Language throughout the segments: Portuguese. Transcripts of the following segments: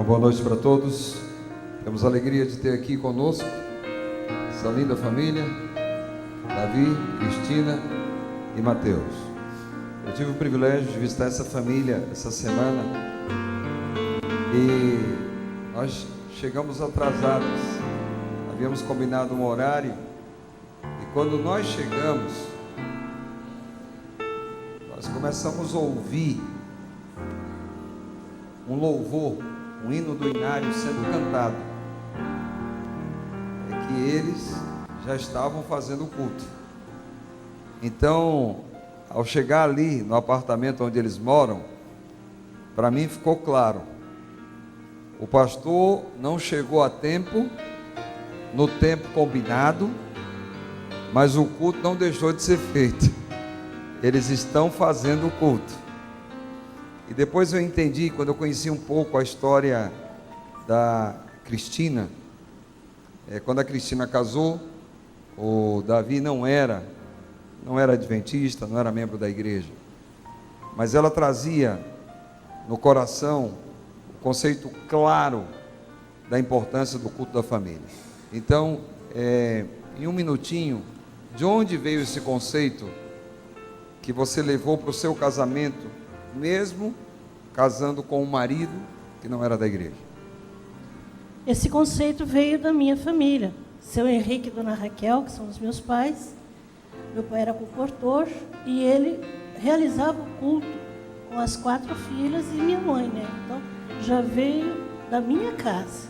Uma boa noite para todos. Temos a alegria de ter aqui conosco essa linda família, Davi, Cristina e Mateus. Eu tive o privilégio de visitar essa família essa semana e nós chegamos atrasados. Havíamos combinado um horário e quando nós chegamos, nós começamos a ouvir um louvor, um hino do Inário sendo cantado. É que eles já estavam fazendo o culto. Então, ao chegar ali no apartamento onde eles moram, para mim ficou claro: o pastor não chegou a tempo, no tempo combinado, mas o culto não deixou de ser feito. Eles estão fazendo o culto. E depois eu entendi, quando eu conheci um pouco a história da Cristina, quando a Cristina casou, o Davi não era adventista, não era membro da igreja, mas ela trazia no coração o conceito claro da importância do culto da família. Então, em um minutinho, de onde veio esse conceito que você levou para o seu casamento, mesmo casando com um marido que não era da igreja? Esse conceito veio da minha família. Seu Henrique e Dona Raquel, que são os meus pais. Meu pai era comportor e ele realizava o culto com as 4 filhas e minha mãe, né? Então, já veio da minha casa.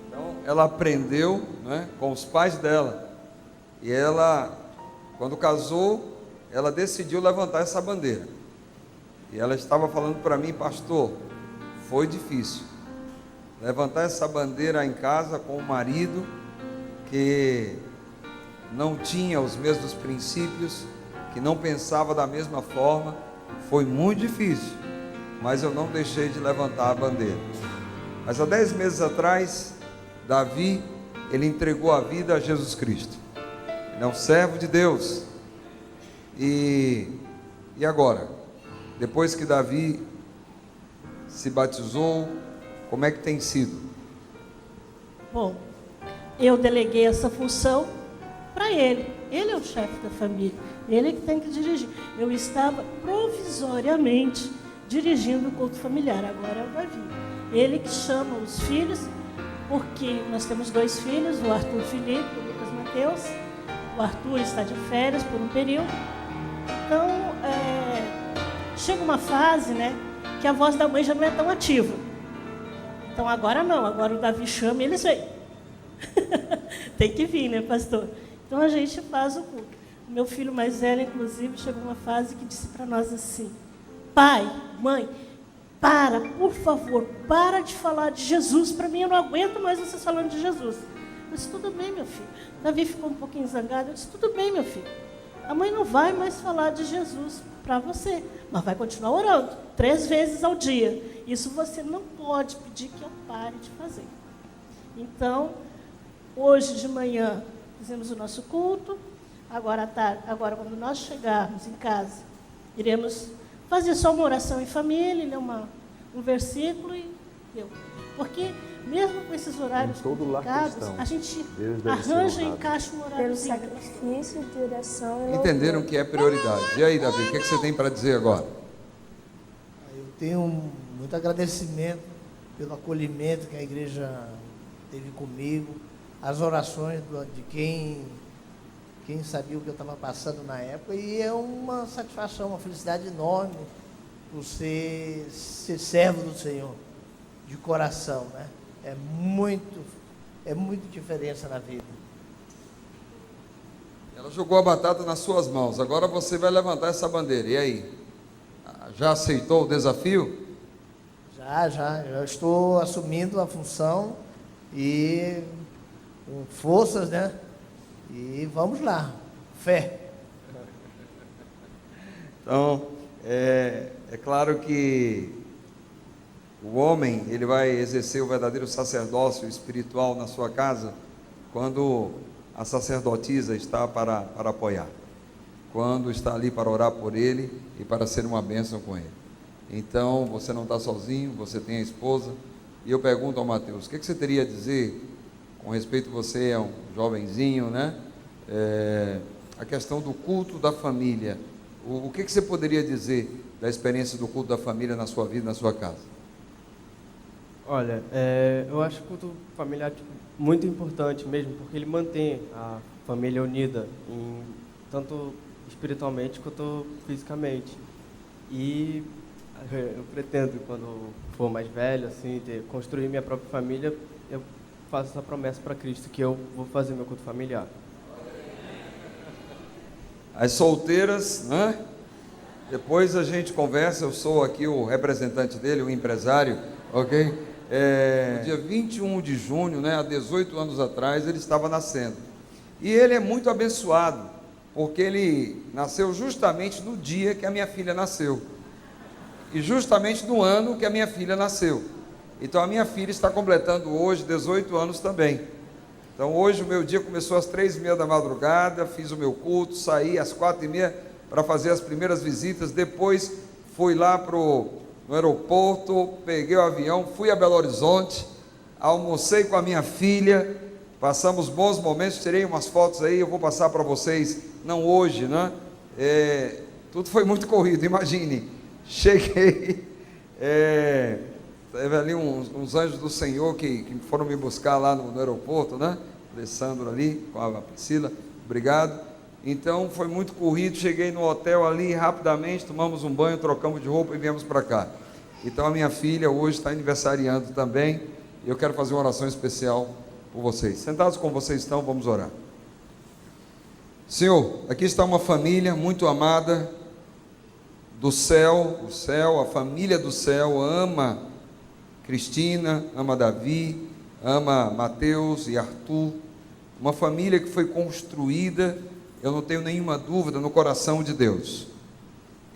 Então, ela aprendeu, né, com os pais dela. E ela, quando casou, ela decidiu levantar essa bandeira. E ela estava falando para mim: pastor, foi difícil levantar essa bandeira em casa com um marido que não tinha os mesmos princípios, que não pensava da mesma forma. Foi muito difícil, mas eu não deixei de levantar a bandeira. Mas há 10 meses atrás, Davi, ele entregou a vida a Jesus Cristo. Ele é um servo de Deus. E agora? Depois que Davi se batizou, como é que tem sido? Bom, eu deleguei essa função para ele. Ele é o chefe da família, ele é que tem que dirigir. Eu estava provisoriamente dirigindo o culto familiar, agora é o Davi. Ele que chama os filhos, porque nós temos 2 filhos, o Arthur Felipe e o Lucas Mateus. O Arthur está de férias por um período. Então, chega uma fase, né, que a voz da mãe já não é tão ativa. Então agora não, agora o Davi chama e eles vêm. Tem que vir, né, pastor? Então a gente faz o culto. O meu filho mais velho, inclusive, chegou uma fase que disse para nós assim: pai, mãe, por favor, para de falar de Jesus para mim, eu não aguento mais vocês falando de Jesus. Eu disse: tudo bem, meu filho. Davi ficou um pouquinho zangado. Eu disse: tudo bem, meu filho. A mãe não vai mais falar de Jesus para você, mas vai continuar orando 3 vezes ao dia. Isso você não pode pedir que eu pare de fazer. Então, hoje de manhã fizemos o nosso culto. Agora à tarde, quando nós chegarmos em casa, iremos fazer só uma oração em família, ler um versículo e deu. Porque mesmo com esses horários complicados, a gente arranja e encaixa um horário. Pelo sacrifício de oração. Entenderam que é prioridade. E aí, Davi, o que você tem para dizer agora? Eu tenho muito agradecimento pelo acolhimento que a igreja teve comigo, as orações de quem sabia o que eu estava passando na época, e é uma satisfação, uma felicidade enorme por ser servo do Senhor, de coração, né? É muito diferença na vida. Ela jogou a batata nas suas mãos, agora você vai levantar essa bandeira. E aí? Já aceitou o desafio? Já estou assumindo a função e com forças, né? E vamos lá, fé. Então, é claro que o homem, ele vai exercer o verdadeiro sacerdócio espiritual na sua casa quando a sacerdotisa está para apoiar, quando está ali para orar por ele e para ser uma bênção com ele. Então, você não está sozinho, você tem a esposa. E eu pergunto ao Mateus, o que você teria a dizer, com respeito, você é um jovenzinho, né? A questão do culto da família. O que você poderia dizer da experiência do culto da família na sua vida, na sua casa? Olha, eu acho o culto familiar muito importante mesmo, porque ele mantém a família unida, tanto espiritualmente quanto fisicamente. E eu pretendo, quando for mais velho, assim, construir minha própria família, eu faço essa promessa para Cristo, que eu vou fazer meu culto familiar. As solteiras, né? Depois a gente conversa, eu sou aqui o representante dele, o empresário, ok? No dia 21 de junho, né, há 18 anos atrás, ele estava nascendo. E ele é muito abençoado, porque ele nasceu justamente no dia que a minha filha nasceu. E justamente no ano que a minha filha nasceu. Então a minha filha está completando hoje 18 anos também. Então hoje o meu dia começou às 3h30 da madrugada, fiz o meu culto, saí às 4h30 para fazer as primeiras visitas, depois fui lá no aeroporto, peguei o avião, fui a Belo Horizonte, almocei com a minha filha, passamos bons momentos, tirei umas fotos aí, eu vou passar para vocês, não hoje, né? Tudo foi muito corrido, imagine. Cheguei, teve ali uns anjos do Senhor que foram me buscar lá no aeroporto, né? Alessandro ali, com a Priscila, obrigado. Então foi muito corrido, cheguei no hotel ali rapidamente, tomamos um banho, trocamos de roupa e viemos para cá. Então a minha filha hoje está aniversariando também, e eu quero fazer uma oração especial por vocês. Sentados como vocês estão, vamos orar. Senhor, aqui está uma família muito amada do céu, a família do céu ama Cristina, ama Davi, ama Mateus e Arthur, uma família que foi construída, eu não tenho nenhuma dúvida, no coração de Deus.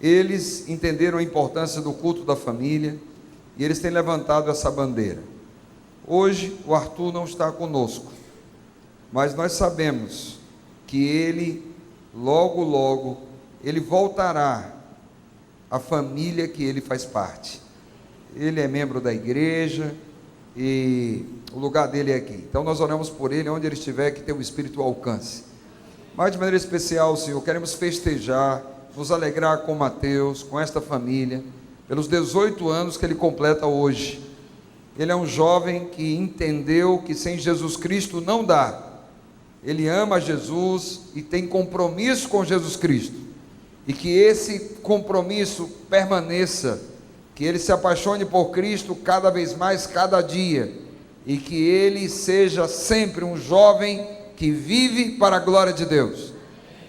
Eles entenderam a importância do culto da família e eles têm levantado essa bandeira. Hoje o Arthur não está conosco, mas nós sabemos que ele, logo, ele voltará à família que ele faz parte. Ele é membro da igreja e o lugar dele é aqui. Então nós oramos por ele, onde ele estiver, que teu Espírito o alcance. Mas de maneira especial, Senhor, queremos festejar, nos alegrar com Mateus, com esta família, pelos 18 anos que ele completa hoje. Ele é um jovem que entendeu que sem Jesus Cristo não dá. Ele ama Jesus e tem compromisso com Jesus Cristo. E que esse compromisso permaneça, que ele se apaixone por Cristo cada vez mais, cada dia, e que ele seja sempre um jovem que vive para a glória de Deus.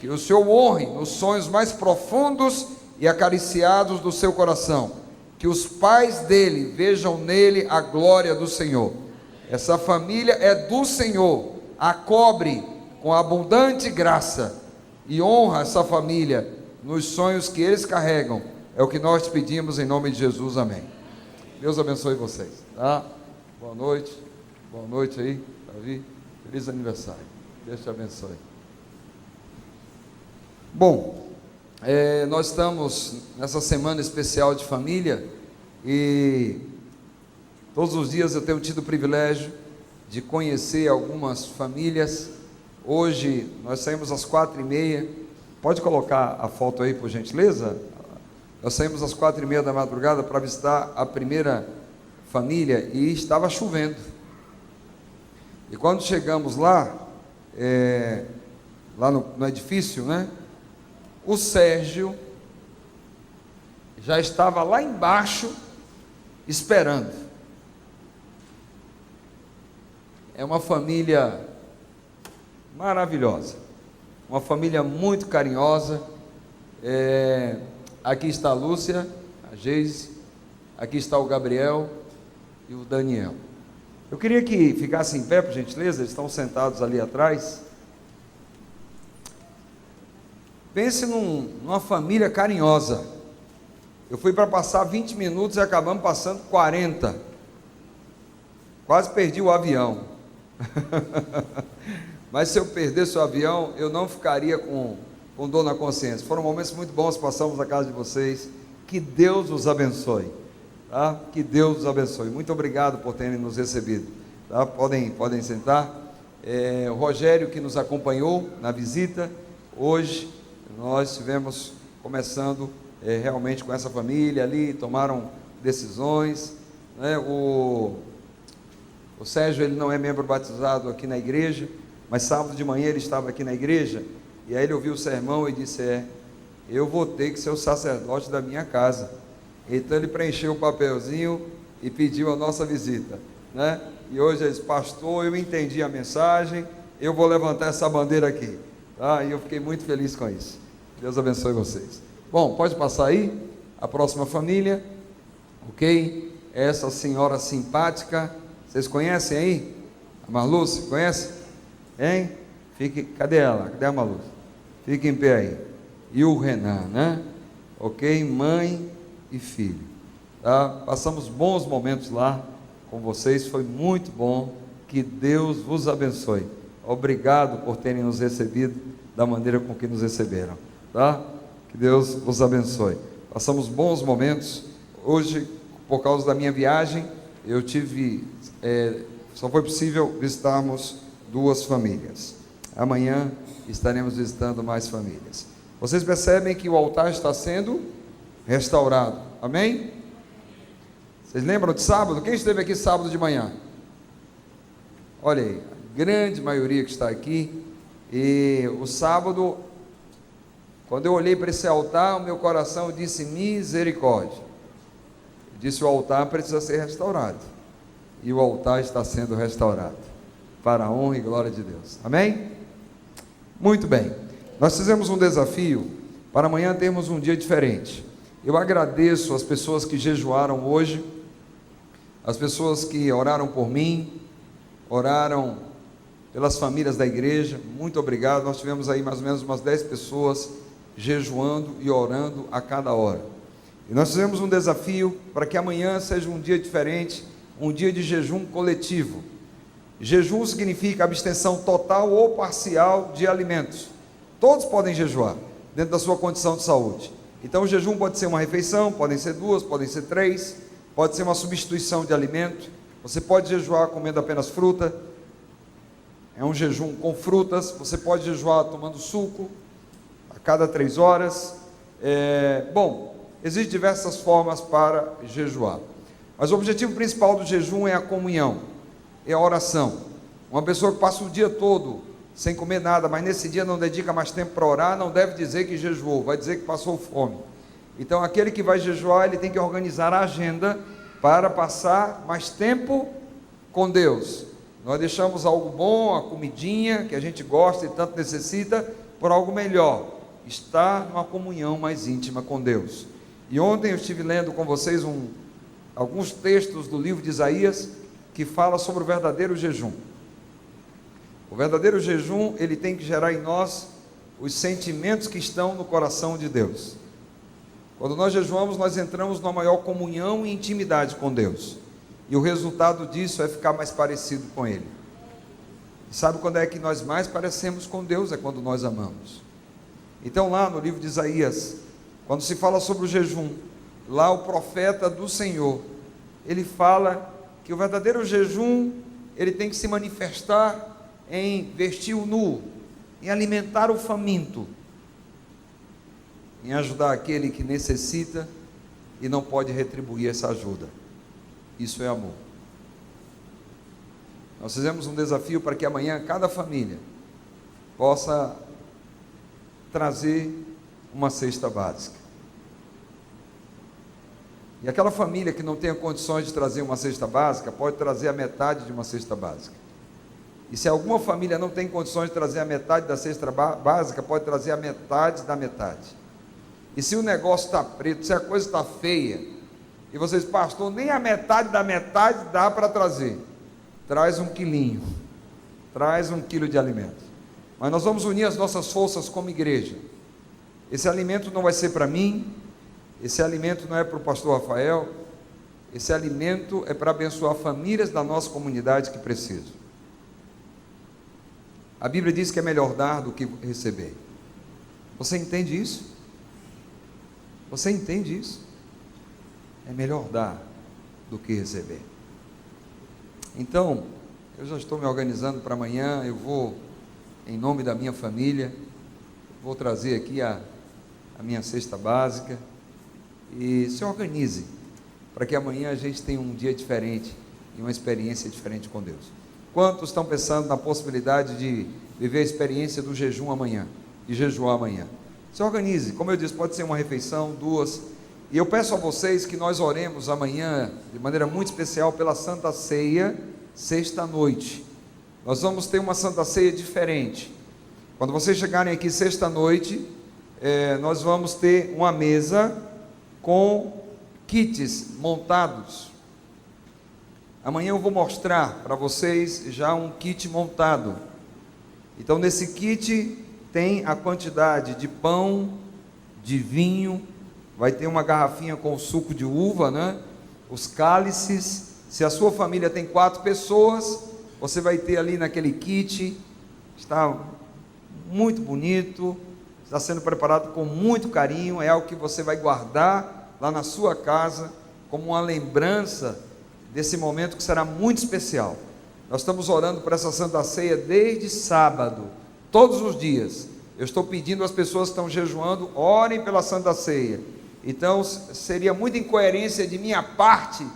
Que o Senhor honre nos sonhos mais profundos e acariciados do seu coração. Que os pais dele vejam nele a glória do Senhor. Essa família é do Senhor, a cobre com abundante graça e honra essa família nos sonhos que eles carregam. É o que nós te pedimos em nome de Jesus, amém. Deus abençoe vocês, tá? Boa noite aí, Davi, feliz aniversário, Deus te abençoe. Bom, nós estamos nessa semana especial de família e todos os dias eu tenho tido o privilégio de conhecer algumas famílias. Hoje nós saímos às 4h30, pode colocar a foto aí por gentileza? Nós saímos às 4h30 da madrugada para visitar a primeira família e estava chovendo. E quando chegamos lá no edifício, né? O Sérgio já estava lá embaixo esperando. É uma família maravilhosa, uma família muito carinhosa. Aqui está a Lúcia, a Geise, aqui está o Gabriel e o Daniel. Eu queria que ficassem em pé, por gentileza, eles estão sentados ali atrás. Pense numa família carinhosa. Eu fui para passar 20 minutos e acabamos passando 40. Quase perdi o avião. Mas se eu perdesse o avião, eu não ficaria com dor na consciência. Foram momentos muito bons, passamos na casa de vocês. Que Deus os abençoe, tá? Que Deus os abençoe. Muito obrigado por terem nos recebido, tá? Podem sentar. O Rogério, que nos acompanhou na visita, hoje nós estivemos começando realmente com essa família ali, tomaram decisões, né? O Sérgio, ele não é membro batizado aqui na igreja, mas sábado de manhã ele estava aqui na igreja, e aí ele ouviu o sermão e disse: eu vou ter que ser o sacerdote da minha casa. Então ele preencheu o papelzinho e pediu a nossa visita, né? E hoje ele disse: pastor, eu entendi a mensagem, eu vou levantar essa bandeira aqui, tá? E eu fiquei muito feliz com isso. Deus abençoe vocês. Bom, pode passar aí a próxima família, ok? Essa senhora simpática, vocês conhecem aí? A Marluce, conhece? Hein? Cadê ela? Cadê a Marluce? Fique em pé aí. E o Renan, né? Ok? Mãe e filho, tá? Passamos bons momentos lá com vocês, foi muito bom. Que Deus vos abençoe. Obrigado por terem nos recebido da maneira com que nos receberam, tá? Que Deus vos abençoe. Passamos bons momentos. Hoje, por causa da minha viagem, eu tive, só foi possível visitarmos 2 famílias. Amanhã estaremos visitando mais famílias. Vocês percebem que o altar está sendo restaurado, amém? Vocês lembram de sábado? Quem esteve aqui sábado de manhã? Olha aí, a grande maioria que está aqui. E o sábado, quando eu olhei para esse altar, o meu coração disse: misericórdia. Eu disse: o altar precisa ser restaurado, e o altar está sendo restaurado, para a honra e glória de Deus, amém? Muito bem, nós fizemos um desafio para amanhã termos um dia diferente. Eu agradeço as pessoas que jejuaram hoje, as pessoas que oraram por mim, oraram pelas famílias da igreja. Muito obrigado. Nós tivemos aí mais ou menos umas 10 pessoas jejuando e orando a cada hora. E nós fizemos um desafio para que amanhã seja um dia diferente, um dia de jejum coletivo. Jejum significa abstenção total ou parcial de alimentos. Todos podem jejuar, dentro da sua condição de saúde. Então o jejum pode ser uma refeição, podem ser 2, podem ser 3, pode ser uma substituição de alimento. Você pode jejuar comendo apenas fruta, é um jejum com frutas. Você pode jejuar tomando suco a cada 3 horas. Bom, existem diversas formas para jejuar, mas o objetivo principal do jejum é a comunhão, é a oração. Uma pessoa que passa o dia todo sem comer nada, mas nesse dia não dedica mais tempo para orar, não deve dizer que jejuou, vai dizer que passou fome. Então aquele que vai jejuar, ele tem que organizar a agenda para passar mais tempo com Deus. Nós deixamos algo bom, a comidinha que a gente gosta e tanto necessita, por algo melhor, estar numa comunhão mais íntima com Deus. E ontem eu estive lendo com vocês alguns textos do livro de Isaías, que fala sobre o verdadeiro jejum. O verdadeiro jejum, ele tem que gerar em nós os sentimentos que estão no coração de Deus. Quando nós jejuamos, nós entramos numa maior comunhão e intimidade com Deus, e o resultado disso é ficar mais parecido com Ele. E sabe quando é que nós mais parecemos com Deus? É quando nós amamos. Então lá no livro de Isaías, quando se fala sobre o jejum, lá o profeta do Senhor, ele fala que o verdadeiro jejum, ele tem que se manifestar em vestir o nu, em alimentar o faminto, em ajudar aquele que necessita e não pode retribuir essa ajuda. Isso é amor. Nós fizemos um desafio para que amanhã cada família possa trazer uma cesta básica. E aquela família que não tenha condições de trazer uma cesta básica, pode trazer a metade de uma cesta básica. E se alguma família não tem condições de trazer a metade da cesta básica, pode trazer a metade da metade. E se o negócio está preto, se a coisa está feia, e vocês, pastor, nem a metade da metade dá para trazer, traz 1 quilinho, traz 1 quilo de alimento. Mas nós vamos unir as nossas forças como igreja. Esse alimento não vai ser para mim, esse alimento não é para o pastor Rafael, esse alimento é para abençoar famílias da nossa comunidade que precisam. A Bíblia diz que é melhor dar do que receber. Você entende isso? Você entende isso? é melhor dar do que receber. Então, eu já estou me organizando para amanhã. Eu vou, em nome da minha família, vou trazer aqui a minha cesta básica, e se organize para que amanhã a gente tenha um dia diferente e uma experiência diferente com Deus. Quantos estão pensando na possibilidade de viver a experiência do jejum amanhã, de jejuar amanhã? Se organize, como eu disse, pode ser uma refeição, 2, e eu peço a vocês que nós oremos amanhã, de maneira muito especial, pela Santa Ceia, sexta-noite. Nós vamos ter uma Santa Ceia diferente. Quando vocês chegarem aqui sexta-noite, nós vamos ter uma mesa com kits montados. Amanhã eu vou mostrar para vocês já um kit montado. Então nesse kit tem a quantidade de pão, de vinho, vai ter uma garrafinha com suco de uva, né? Os cálices. Se a sua família tem 4 pessoas, você vai ter ali naquele kit. Está muito bonito, está sendo preparado com muito carinho, é algo que você vai guardar lá na sua casa, como uma lembrança desse momento que será muito especial. Nós estamos orando por essa Santa Ceia desde sábado, todos os dias. Eu estou pedindo às pessoas que estão jejuando, orem pela Santa Ceia. Então seria muita incoerência de minha parte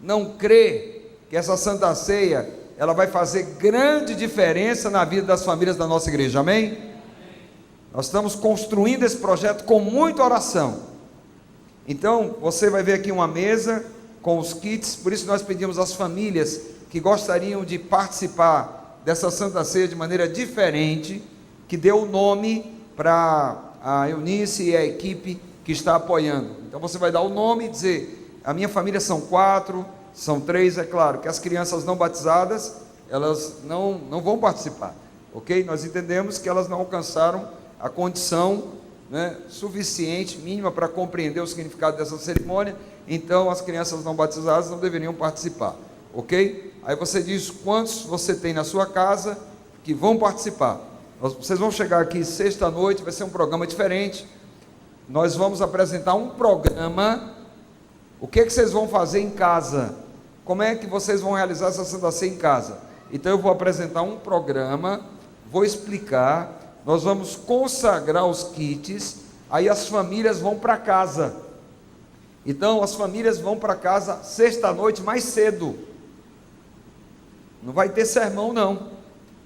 não crer que essa Santa Ceia, ela vai fazer grande diferença na vida das famílias da nossa igreja, amém? Nós estamos construindo esse projeto com muita oração. Então, você vai ver aqui uma mesa com os kits, por isso nós pedimos às famílias que gostariam de participar dessa Santa Ceia de maneira diferente, que dê o nome para a Eunice e a equipe que está apoiando. Então você vai dar o nome e dizer, a minha família são 4, são 3, é claro que as crianças não batizadas, elas não vão participar, ok? Nós entendemos que elas não alcançaram a condição, né, suficiente, mínima para compreender o significado dessa cerimônia, então as crianças não batizadas não deveriam participar, ok? Aí você diz quantos você tem na sua casa que vão participar. Vocês vão chegar aqui sexta-noite, vai ser um programa diferente. Nós vamos apresentar um programa. O que vocês vão fazer em casa? Como é que vocês vão realizar essa Santa Ceia em casa? Então eu vou apresentar um programa, vou explicar. Nós vamos consagrar os kits, aí as famílias vão para casa. Então as famílias vão para casa sexta-noite mais cedo. Não vai ter sermão não.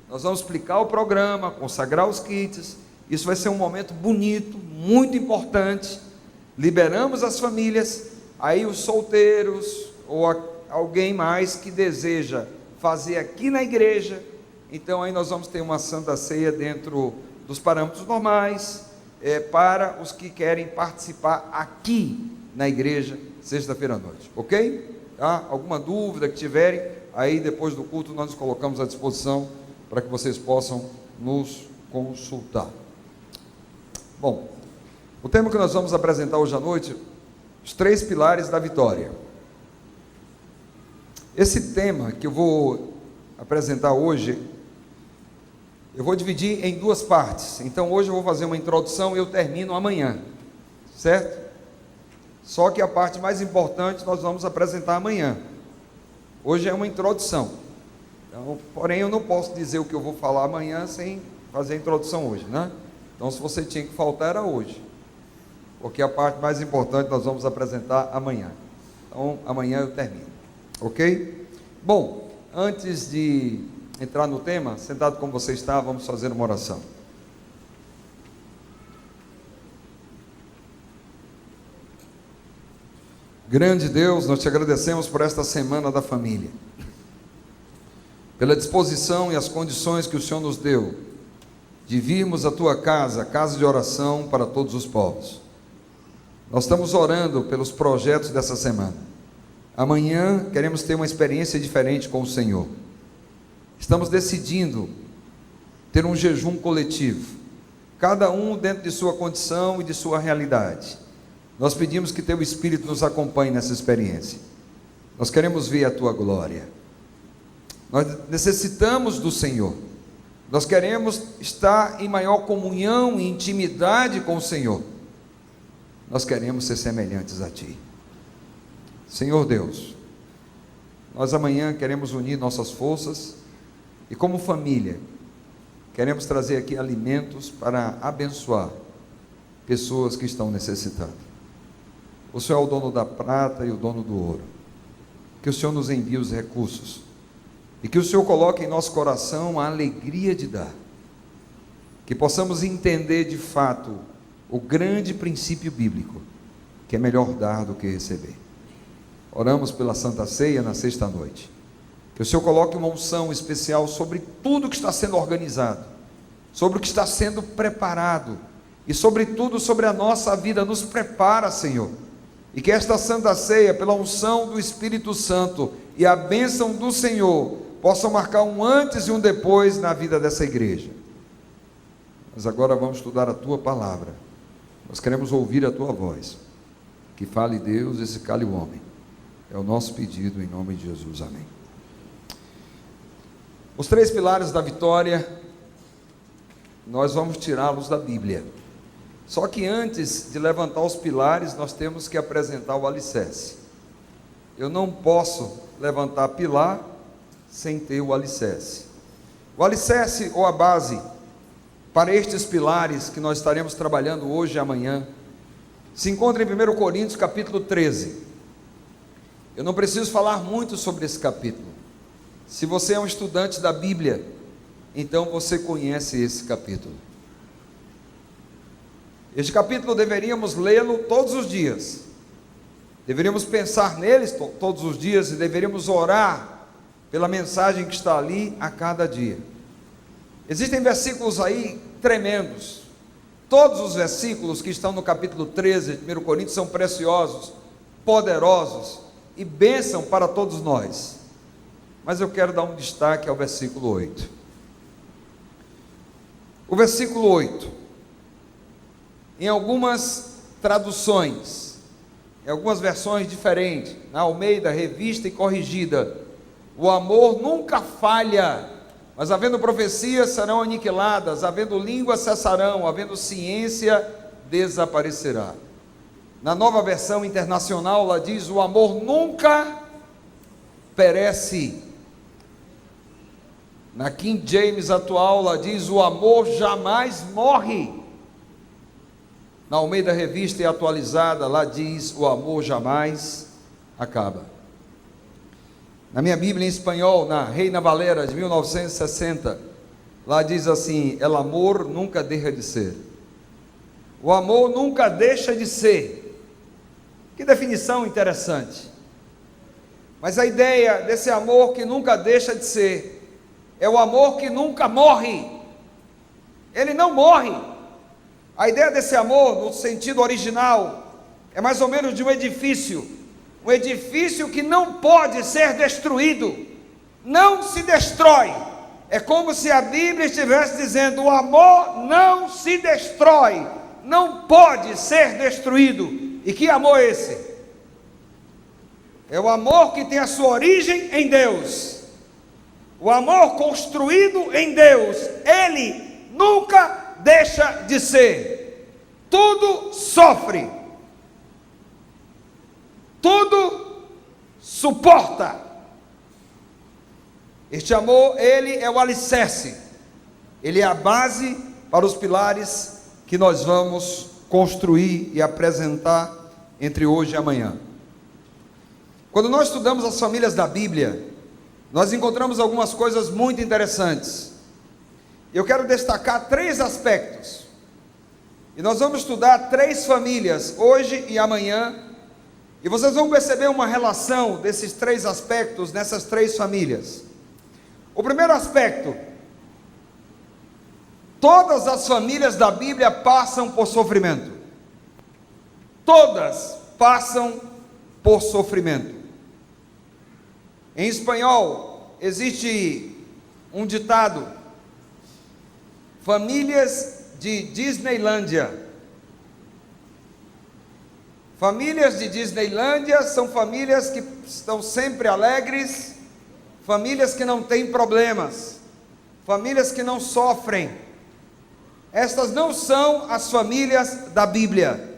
Nós vamos explicar o programa, consagrar os kits. Isso vai ser um momento bonito, muito importante. Liberamos as famílias, aí os solteiros ou alguém mais que deseja fazer aqui na igreja, então aí nós vamos ter uma Santa Ceia dentro dos parâmetros normais, para os que querem participar aqui na igreja, sexta-feira à noite, ok? Tá? Alguma dúvida que tiverem, aí depois do culto nós nos colocamos à disposição para que vocês possam nos consultar. Bom, o tema que nós vamos apresentar hoje à noite, os 3 pilares da vitória. Esse tema que eu vou apresentar hoje, eu vou dividir em 2 partes. Então hoje eu vou fazer uma introdução e eu termino amanhã, certo? Só que a parte mais importante nós vamos apresentar amanhã. Hoje é uma introdução. Então, porém eu não posso dizer o que eu vou falar amanhã sem fazer a introdução hoje, né? Então se você tinha que faltar era hoje, porque a parte mais importante nós vamos apresentar amanhã. Então amanhã eu termino, ok? Bom, antes de entrar no tema, sentado como você está, vamos fazer uma oração. Grande Deus, nós te agradecemos por esta semana da família, pela disposição e as condições que o Senhor nos deu de virmos à tua casa, casa de oração para todos os povos. Nós estamos orando pelos projetos dessa semana. Amanhã queremos ter uma experiência diferente com o Senhor. Estamos decidindo ter um jejum coletivo, cada um dentro de sua condição e de sua realidade. Nós pedimos que teu Espírito nos acompanhe nessa experiência. Nós queremos ver a tua glória. Nós necessitamos do Senhor. Nós queremos estar em maior comunhão e intimidade com o Senhor. Nós queremos ser semelhantes a ti. Senhor Deus, nós amanhã queremos unir nossas forças e, como família, queremos trazer aqui alimentos para abençoar pessoas que estão necessitando. O Senhor é o dono da prata e o dono do ouro. Que o Senhor nos envie os recursos e que o Senhor coloque em nosso coração a alegria de dar. Que possamos entender de fato o grande princípio bíblico, que é melhor dar do que receber. Oramos pela Santa Ceia na sexta-noite. Que o Senhor coloque uma unção especial sobre tudo que está sendo organizado, sobre o que está sendo preparado e sobretudo sobre a nossa vida. Nos prepara, Senhor, e que esta Santa Ceia, pela unção do Espírito Santo e a bênção do Senhor, possam marcar um antes e um depois na vida dessa igreja. Mas agora vamos estudar a Tua Palavra. Nós queremos ouvir a Tua voz. Que fale Deus e se cale o homem. É o nosso pedido em nome de Jesus. Amém. Os 3 pilares da vitória, nós vamos tirá-los da Bíblia. Só que antes de levantar os pilares, nós temos que apresentar o alicerce. Eu não posso levantar pilar sem ter o alicerce. O alicerce ou a base para estes pilares que nós estaremos trabalhando hoje e amanhã se encontra em 1 Coríntios capítulo 13. Eu não preciso falar muito sobre esse capítulo. Se você é um estudante da Bíblia, então você conhece esse capítulo. Este capítulo deveríamos lê-lo todos os dias, deveríamos pensar neles todos os dias e deveríamos orar pela mensagem que está ali a cada dia. Existem versículos aí tremendos. Todos os versículos que estão no capítulo 13 de 1 Coríntios são preciosos, poderosos e bênção para todos nós. Mas eu quero dar um destaque ao versículo 8. O versículo 8, em algumas traduções, em algumas versões diferentes, na Almeida, Revista e Corrigida, o amor nunca falha, mas havendo profecias serão aniquiladas, havendo línguas cessarão, havendo ciência desaparecerá. Na Nova Versão Internacional, ela diz: o amor nunca perece. Na King James atual, ela diz: o amor jamais morre. Na Almeida Revista e Atualizada, lá diz: o amor jamais acaba. Na minha Bíblia em espanhol, na Reina Valera de 1960, lá diz assim: el amor nunca deixa de ser. O amor nunca deixa de ser. Que definição interessante. Mas a ideia desse amor que nunca deixa de ser é o amor que nunca morre. Ele não morre. A ideia desse amor, no sentido original, é mais ou menos de um edifício que não pode ser destruído, não se destrói. É como se a Bíblia estivesse dizendo: o amor não se destrói, não pode ser destruído. E que amor é esse? É o amor que tem a sua origem em Deus, o amor construído em Deus. Ele nunca deixa de ser. Tudo sofre, tudo suporta. Este amor, ele é o alicerce, ele é a base para os pilares que nós vamos construir e apresentar entre hoje e amanhã. Quando nós estudamos as famílias da Bíblia, nós encontramos algumas coisas muito interessantes. Eu quero destacar 3 aspectos, e nós vamos estudar 3 famílias hoje e amanhã, e vocês vão perceber uma relação desses 3 aspectos nessas 3 famílias. O primeiro aspecto: todas as famílias da Bíblia passam por sofrimento. Todas passam por sofrimento. Em espanhol, existe um ditado: famílias de Disneylândia. Famílias de Disneylândia são famílias que estão sempre alegres, famílias que não têm problemas, famílias que não sofrem. Estas não são as famílias da Bíblia.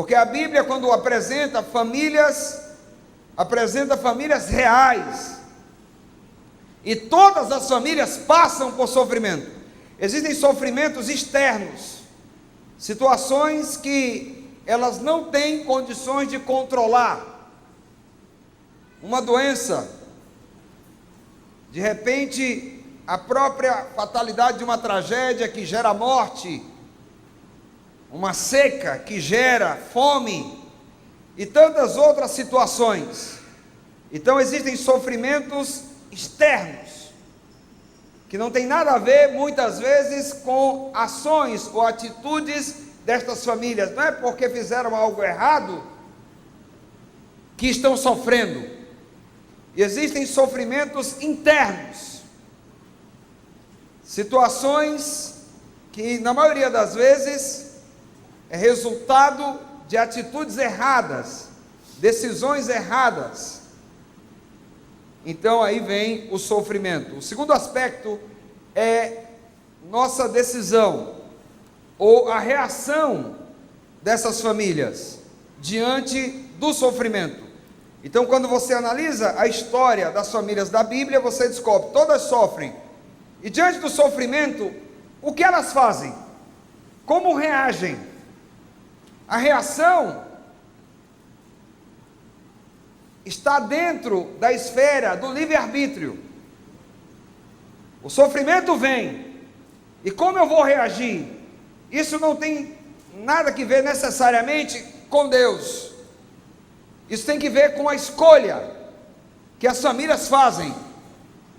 Porque a Bíblia, quando apresenta famílias reais. E todas as famílias passam por sofrimento. Existem sofrimentos externos, situações que elas não têm condições de controlar. Uma doença, de repente, a própria fatalidade de uma tragédia que gera morte, uma seca que gera fome e tantas outras situações. Então existem sofrimentos externos, que não tem nada a ver muitas vezes com ações ou atitudes destas famílias. Não é porque fizeram algo errado que estão sofrendo. E existem sofrimentos internos, situações que na maioria das vezes é resultado de atitudes erradas, decisões erradas. Então aí vem o sofrimento. O segundo aspecto é nossa decisão, ou a reação dessas famílias diante do sofrimento. Então, quando você analisa a história das famílias da Bíblia, você descobre, todas sofrem. E diante do sofrimento, o que elas fazem? Como reagem? A reação está dentro da esfera do livre-arbítrio. O sofrimento vem, e como eu vou reagir? Isso não tem nada que ver necessariamente com Deus. Isso tem que ver com a escolha que as famílias fazem.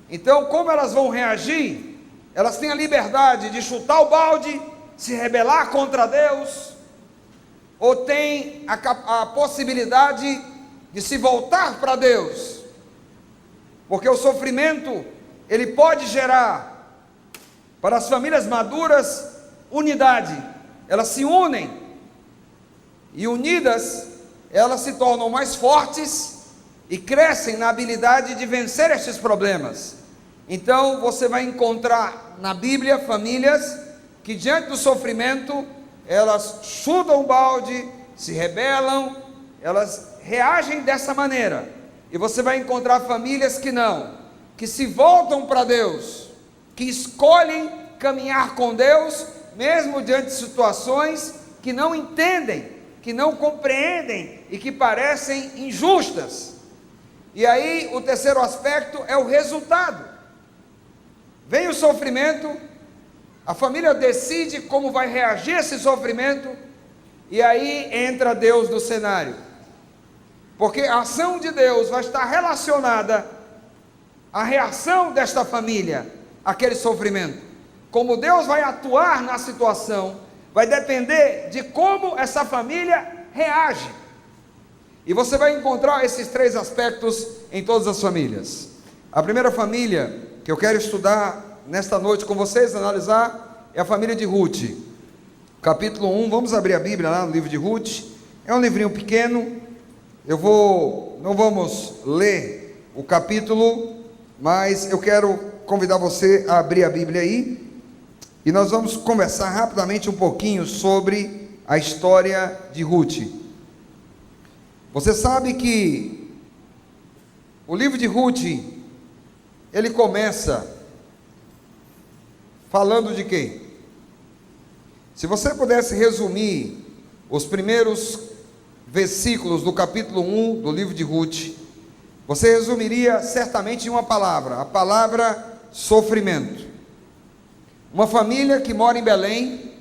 Então, como elas vão reagir? Elas têm a liberdade de chutar o balde, se rebelar contra Deus, ou têm a possibilidade de se voltar para Deus, porque o sofrimento, ele pode gerar, para as famílias maduras, unidade. Elas se unem, e unidas, elas se tornam mais fortes, e crescem na habilidade de vencer estes problemas. Então, você vai encontrar na Bíblia, famílias, que diante do sofrimento, elas chutam o balde, se rebelam, elas reagem dessa maneira. E você vai encontrar famílias que não, que se voltam para Deus, que escolhem caminhar com Deus, mesmo diante de situações que não entendem, que não compreendem e que parecem injustas. E aí o terceiro aspecto é o resultado. Vem o sofrimento, a família decide como vai reagir a esse sofrimento, e aí entra Deus no cenário. Porque a ação de Deus vai estar relacionada à reação desta família àquele sofrimento. Como Deus vai atuar na situação, vai depender de como essa família reage. E você vai encontrar esses três aspectos em todas as famílias. A primeira família que eu quero estudar nesta noite com vocês, analisar, é a família de Ruth. Capítulo 1, vamos abrir a Bíblia lá no livro de Ruth. É um livrinho pequeno. Não vamos ler o capítulo, mas eu quero convidar você a abrir a Bíblia aí, e nós vamos conversar rapidamente um pouquinho sobre a história de Ruth. Você sabe que o livro de Ruth, ele começa falando de quem? Se você pudesse resumir os primeiros versículos do capítulo 1 do livro de Ruth, você resumiria certamente em uma palavra, a palavra sofrimento. Uma família que mora em Belém,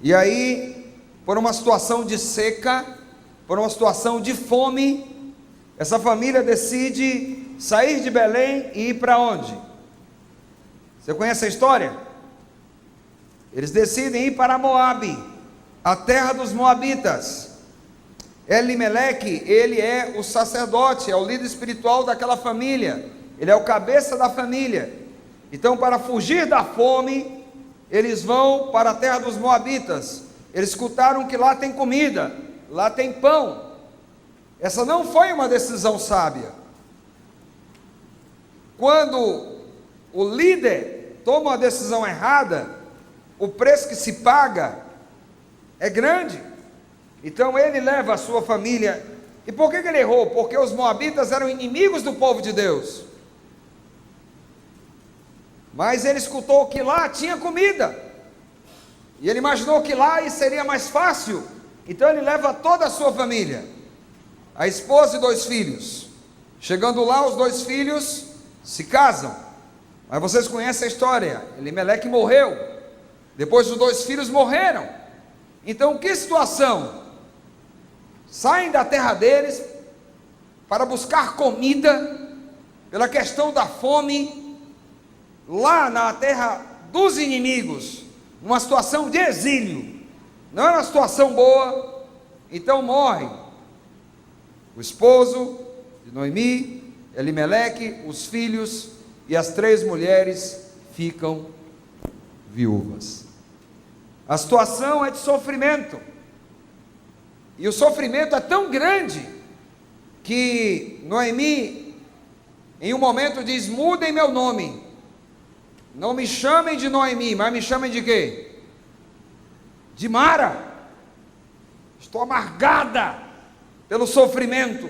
e aí, por uma situação de seca, por uma situação de fome, essa família decide sair de Belém e ir para onde? Você conhece a história? Eles decidem ir para Moabe, a terra dos moabitas. Elimeleque, ele é o sacerdote, é o líder espiritual daquela família, ele é o cabeça da família. Então, para fugir da fome, eles vão para a terra dos moabitas. Eles escutaram que lá tem comida, lá tem pão. Essa não foi uma decisão sábia. Quando o líder toma uma decisão errada, o preço que se paga é grande. Então ele leva a sua família. E por que ele errou? Porque os moabitas eram inimigos do povo de Deus. Mas ele escutou que lá tinha comida. E ele imaginou que lá seria mais fácil. Então ele leva toda a sua família, a esposa e 2 filhos. Chegando lá, os 2 filhos se casam. Mas vocês conhecem a história. Elimeleque morreu. Depois os 2 filhos morreram. Então que situação? Saem da terra deles para buscar comida, pela questão da fome, lá na terra dos inimigos, numa situação de exílio. Não era uma situação boa. Então morre o esposo de Noemi, Elimeleque, os filhos, e as 3 mulheres ficam viúvas. A situação é de sofrimento, e o sofrimento é tão grande que Noemi em um momento diz: mudem meu nome, não me chamem de Noemi, mas me chamem de quê? De Mara. Estou amargada pelo sofrimento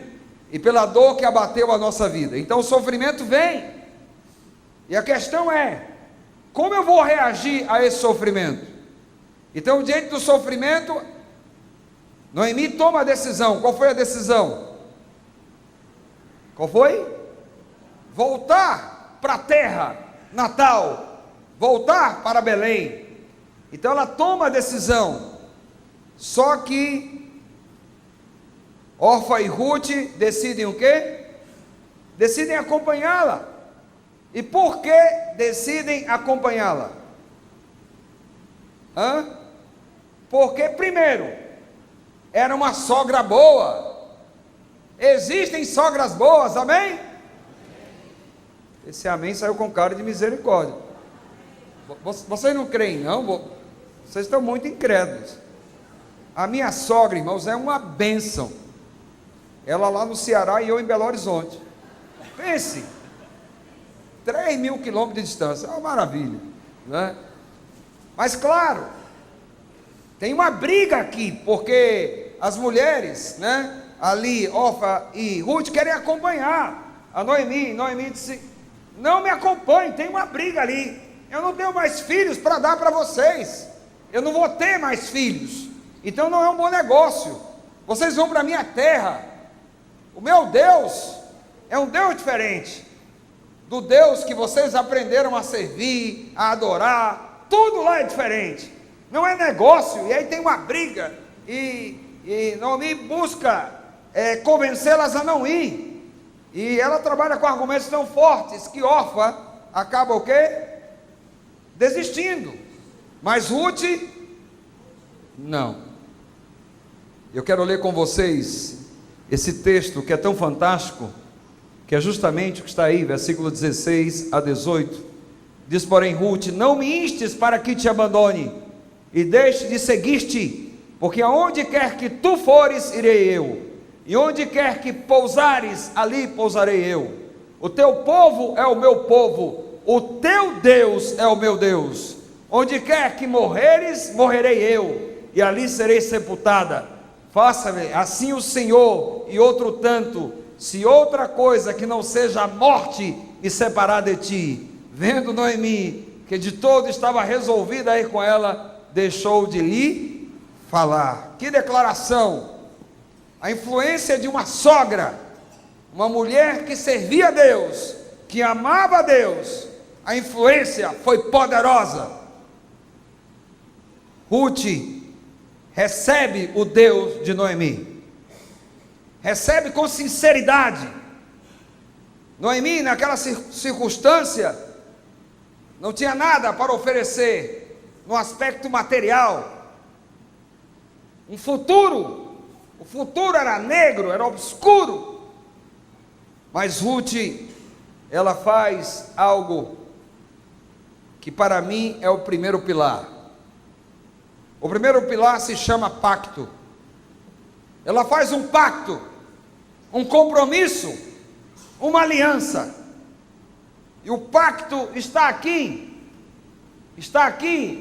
e pela dor que abateu a nossa vida. Então o sofrimento vem, e a questão é: como eu vou reagir a esse sofrimento? Então, diante do sofrimento, Noemi toma a decisão. Qual foi a decisão? Qual foi? Voltar para a terra natal, voltar para Belém. Então ela toma a decisão. Só que Orfa e Ruth decidem o quê? Decidem acompanhá-la. E por que decidem acompanhá-la? Porque primeiro, era uma sogra boa. Existem sogras boas, amém? Esse amém saiu com cara de misericórdia. Vocês não creem, não? Vocês estão muito incrédulos. A minha sogra, irmãos, é uma bênção. Ela lá no Ceará e eu em Belo Horizonte. Pense, 3.000 quilômetros de distância, é uma maravilha, né? Mas claro, tem uma briga aqui, porque as mulheres, né, ali, Orfa e Ruth, querem acompanhar a Noemi. Noemi disse: não me acompanhe, tem uma briga ali, eu não tenho mais filhos para dar para vocês, eu não vou ter mais filhos, então não é um bom negócio, vocês vão para a minha terra. O meu Deus é um Deus diferente do Deus que vocês aprenderam a servir, a adorar. Tudo lá é diferente, não é negócio. E aí tem uma briga, e Noemi busca convencê-las a não ir, e ela trabalha com argumentos tão fortes que Orfa acaba o quê? Desistindo. Mas Ruth, não. Eu quero ler com vocês esse texto que é tão fantástico, que é justamente o que está aí, versículo 16 a 18, diz: porém Ruth: não me instes para que te abandone, e deixe de seguir-te, porque aonde quer que tu fores, irei eu, e onde quer que pousares, ali pousarei eu. O teu povo é o meu povo, o teu Deus é o meu Deus. Onde quer que morreres, morrerei eu, e ali serei sepultada. Faça-me assim o Senhor, e outro tanto, se outra coisa que não seja a morte me separar de ti. Vendo Noemi que de todo estava resolvida a ir com ela, deixou de lhe falar. Que declaração! A influência de uma sogra, uma mulher que servia a Deus, que amava a Deus, a influência foi poderosa. Ruth recebe o Deus de Noemi, recebe com sinceridade. Noemi, naquela circunstância, não tinha nada para oferecer no aspecto material. O futuro era negro, era obscuro. Mas Ruth, ela faz algo que para mim é o primeiro pilar. O primeiro pilar se chama pacto. Ela faz um pacto, um compromisso, uma aliança. E o pacto está aqui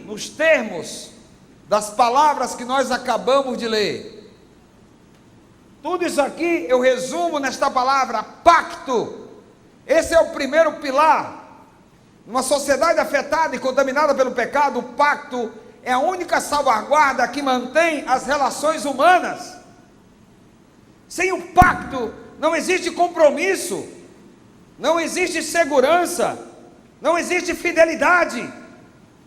nos termos das palavras que nós acabamos de ler. Tudo isso aqui eu resumo nesta palavra, pacto. Esse é o primeiro pilar. Numa sociedade afetada e contaminada pelo pecado, o pacto é a única salvaguarda que mantém as relações humanas. Sem o pacto não existe compromisso, não existe segurança, não existe fidelidade.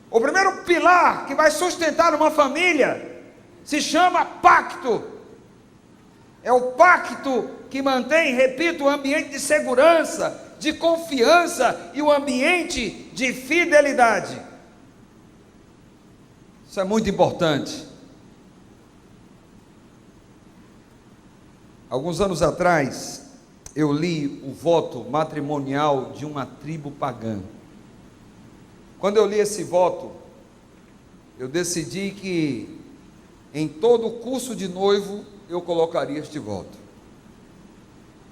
O primeiro pilar que vai sustentar uma família se chama pacto. É o pacto que mantém, repito, o ambiente de segurança, de confiança e o ambiente de fidelidade. Isso é muito importante. Alguns anos atrás, eu li o voto matrimonial de uma tribo pagã. Quando eu li esse voto, eu decidi que em todo o curso de noivo eu colocaria este voto.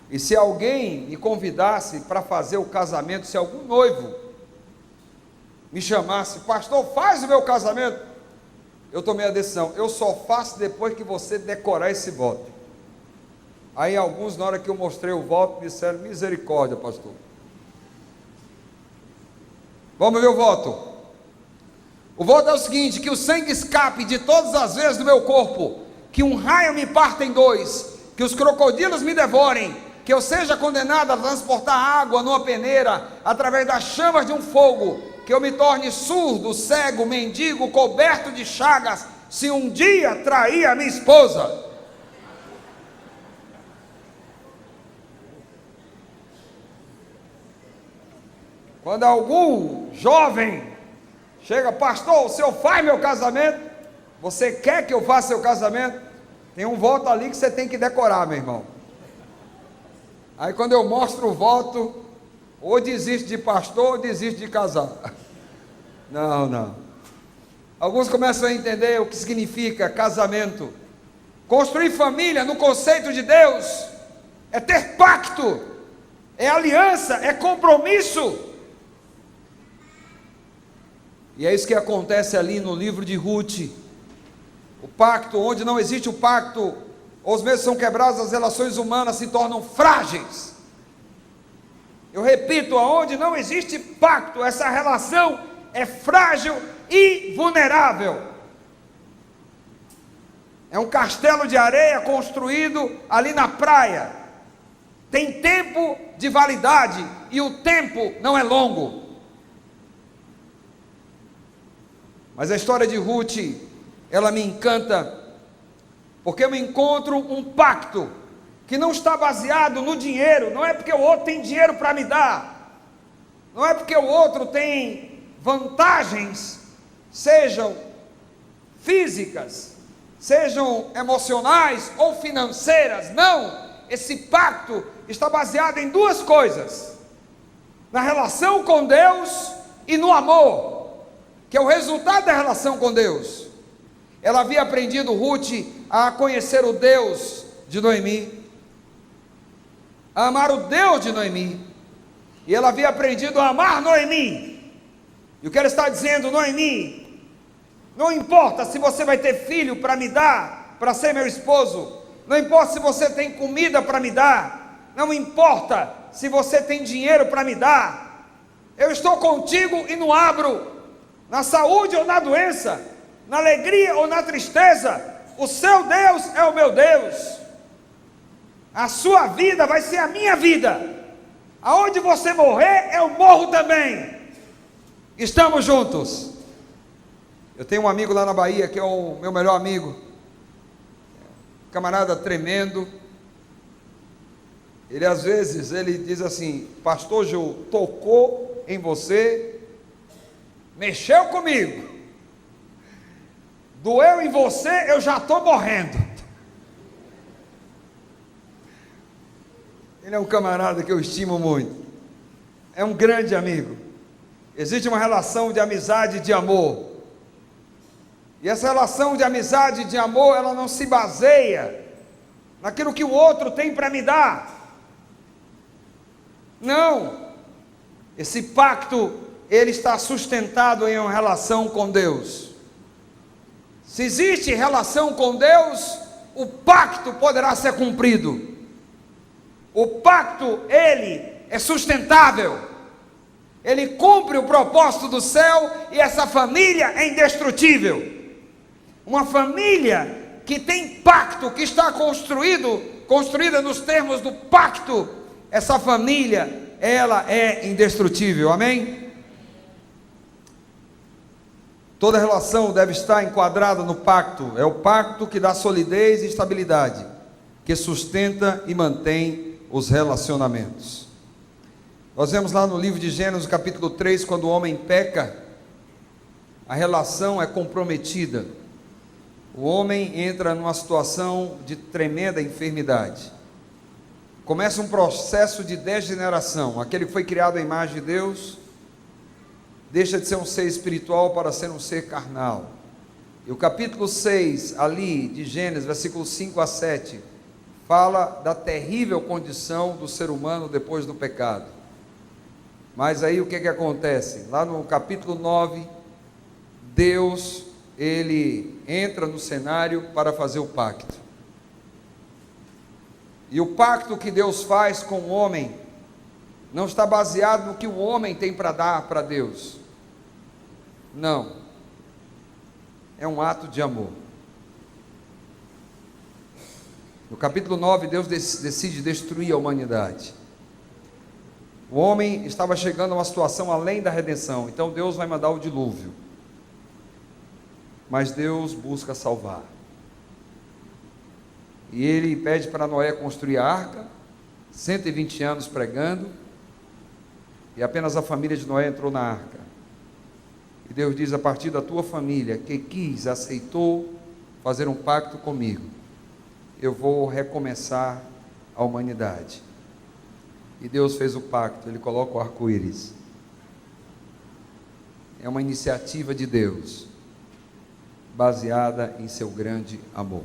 E se alguém me convidasse para fazer o casamento, se algum noivo me chamasse, pastor, faz o meu casamento, eu tomei a decisão, eu só faço depois que você decorar esse voto. Aí alguns, na hora que eu mostrei o voto, disseram, misericórdia, pastor. Vamos ver o voto. O voto é o seguinte, que o sangue escape de todas as vezes do meu corpo, que um raio me parta em dois, que os crocodilos me devorem, que eu seja condenado a transportar água numa peneira, através das chamas de um fogo, que eu me torne surdo, cego, mendigo, coberto de chagas, se um dia trair a minha esposa. Quando algum jovem chega, pastor, o senhor faz meu casamento? Você quer que eu faça seu casamento? Tem um voto ali que você tem que decorar, meu irmão. Aí quando eu mostro o voto, ou desiste de pastor, ou desiste de casar. Não. Alguns começam a entender o que significa casamento. Construir família no conceito de Deus é ter pacto, é aliança, é compromisso. E é isso que acontece ali no livro de Ruth. O pacto, onde não existe o pacto, os meios são quebrados, as relações humanas se tornam frágeis. Eu repito, aonde não existe pacto, essa relação é frágil e vulnerável. É um castelo de areia construído ali na praia. Tem tempo de validade e o tempo não é longo. Mas a história de Ruth, ela me encanta, porque eu encontro um pacto que não está baseado no dinheiro. Não é porque o outro tem dinheiro para me dar, não é porque o outro tem vantagens, sejam físicas, sejam emocionais ou financeiras. Não, esse pacto está baseado em duas coisas: na relação com Deus e no amor, que é o resultado da relação com Deus. Ela havia aprendido, Ruth, a conhecer o Deus de Noemi, a amar o Deus de Noemi, e ela havia aprendido a amar Noemi. E o que ela está dizendo, Noemi, não importa se você vai ter filho para me dar, para ser meu esposo, não importa se você tem comida para me dar, não importa se você tem dinheiro para me dar, eu estou contigo e não abro, na saúde ou na doença, na alegria ou na tristeza, o seu Deus é o meu Deus, a sua vida vai ser a minha vida, aonde você morrer, eu morro também, estamos juntos. Eu tenho um amigo lá na Bahia, que é o meu melhor amigo, camarada tremendo. Ele às vezes, ele diz assim, pastor Gil, tocou em você, mexeu comigo, doeu em você, eu já estou morrendo. Ele é um camarada que eu estimo muito, é um grande amigo. Existe uma relação de amizade e de amor, e essa relação de amizade e de amor, ela não se baseia naquilo que o outro tem para me dar. Não, esse pacto, ele está sustentado em uma relação com Deus. Se existe relação com Deus, o pacto poderá ser cumprido. O pacto, ele é sustentável. Ele cumpre o propósito do céu e essa família é indestrutível. Uma família que tem pacto, que está construída nos termos do pacto, essa família, ela é indestrutível. Amém? Toda relação deve estar enquadrada no pacto. É o pacto que dá solidez e estabilidade, que sustenta e mantém os relacionamentos. Nós vemos lá no livro de Gênesis, capítulo 3, quando o homem peca, a relação é comprometida. O homem entra numa situação de tremenda enfermidade. Começa um processo de degeneração. Aquele que foi criado à imagem de Deus deixa de ser um ser espiritual para ser um ser carnal. E o capítulo 6, ali de Gênesis, versículos 5 a 7, fala da terrível condição do ser humano depois do pecado. Mas aí o que acontece? Lá no capítulo 9, Deus, ele entra no cenário para fazer o pacto. E o pacto que Deus faz com o homem não está baseado no que o homem tem para dar para Deus. Não. É um ato de amor. No capítulo 9, Deus decide destruir a humanidade. O homem estava chegando a uma situação além da redenção, então Deus vai mandar o dilúvio. Mas Deus busca salvar. E ele pede para Noé construir a arca, 120 anos pregando, e apenas a família de Noé entrou na arca. E Deus diz: a partir da tua família, que aceitou fazer um pacto comigo, eu vou recomeçar a humanidade. E Deus fez o pacto, ele coloca o arco-íris. É uma iniciativa de Deus, baseada em seu grande amor.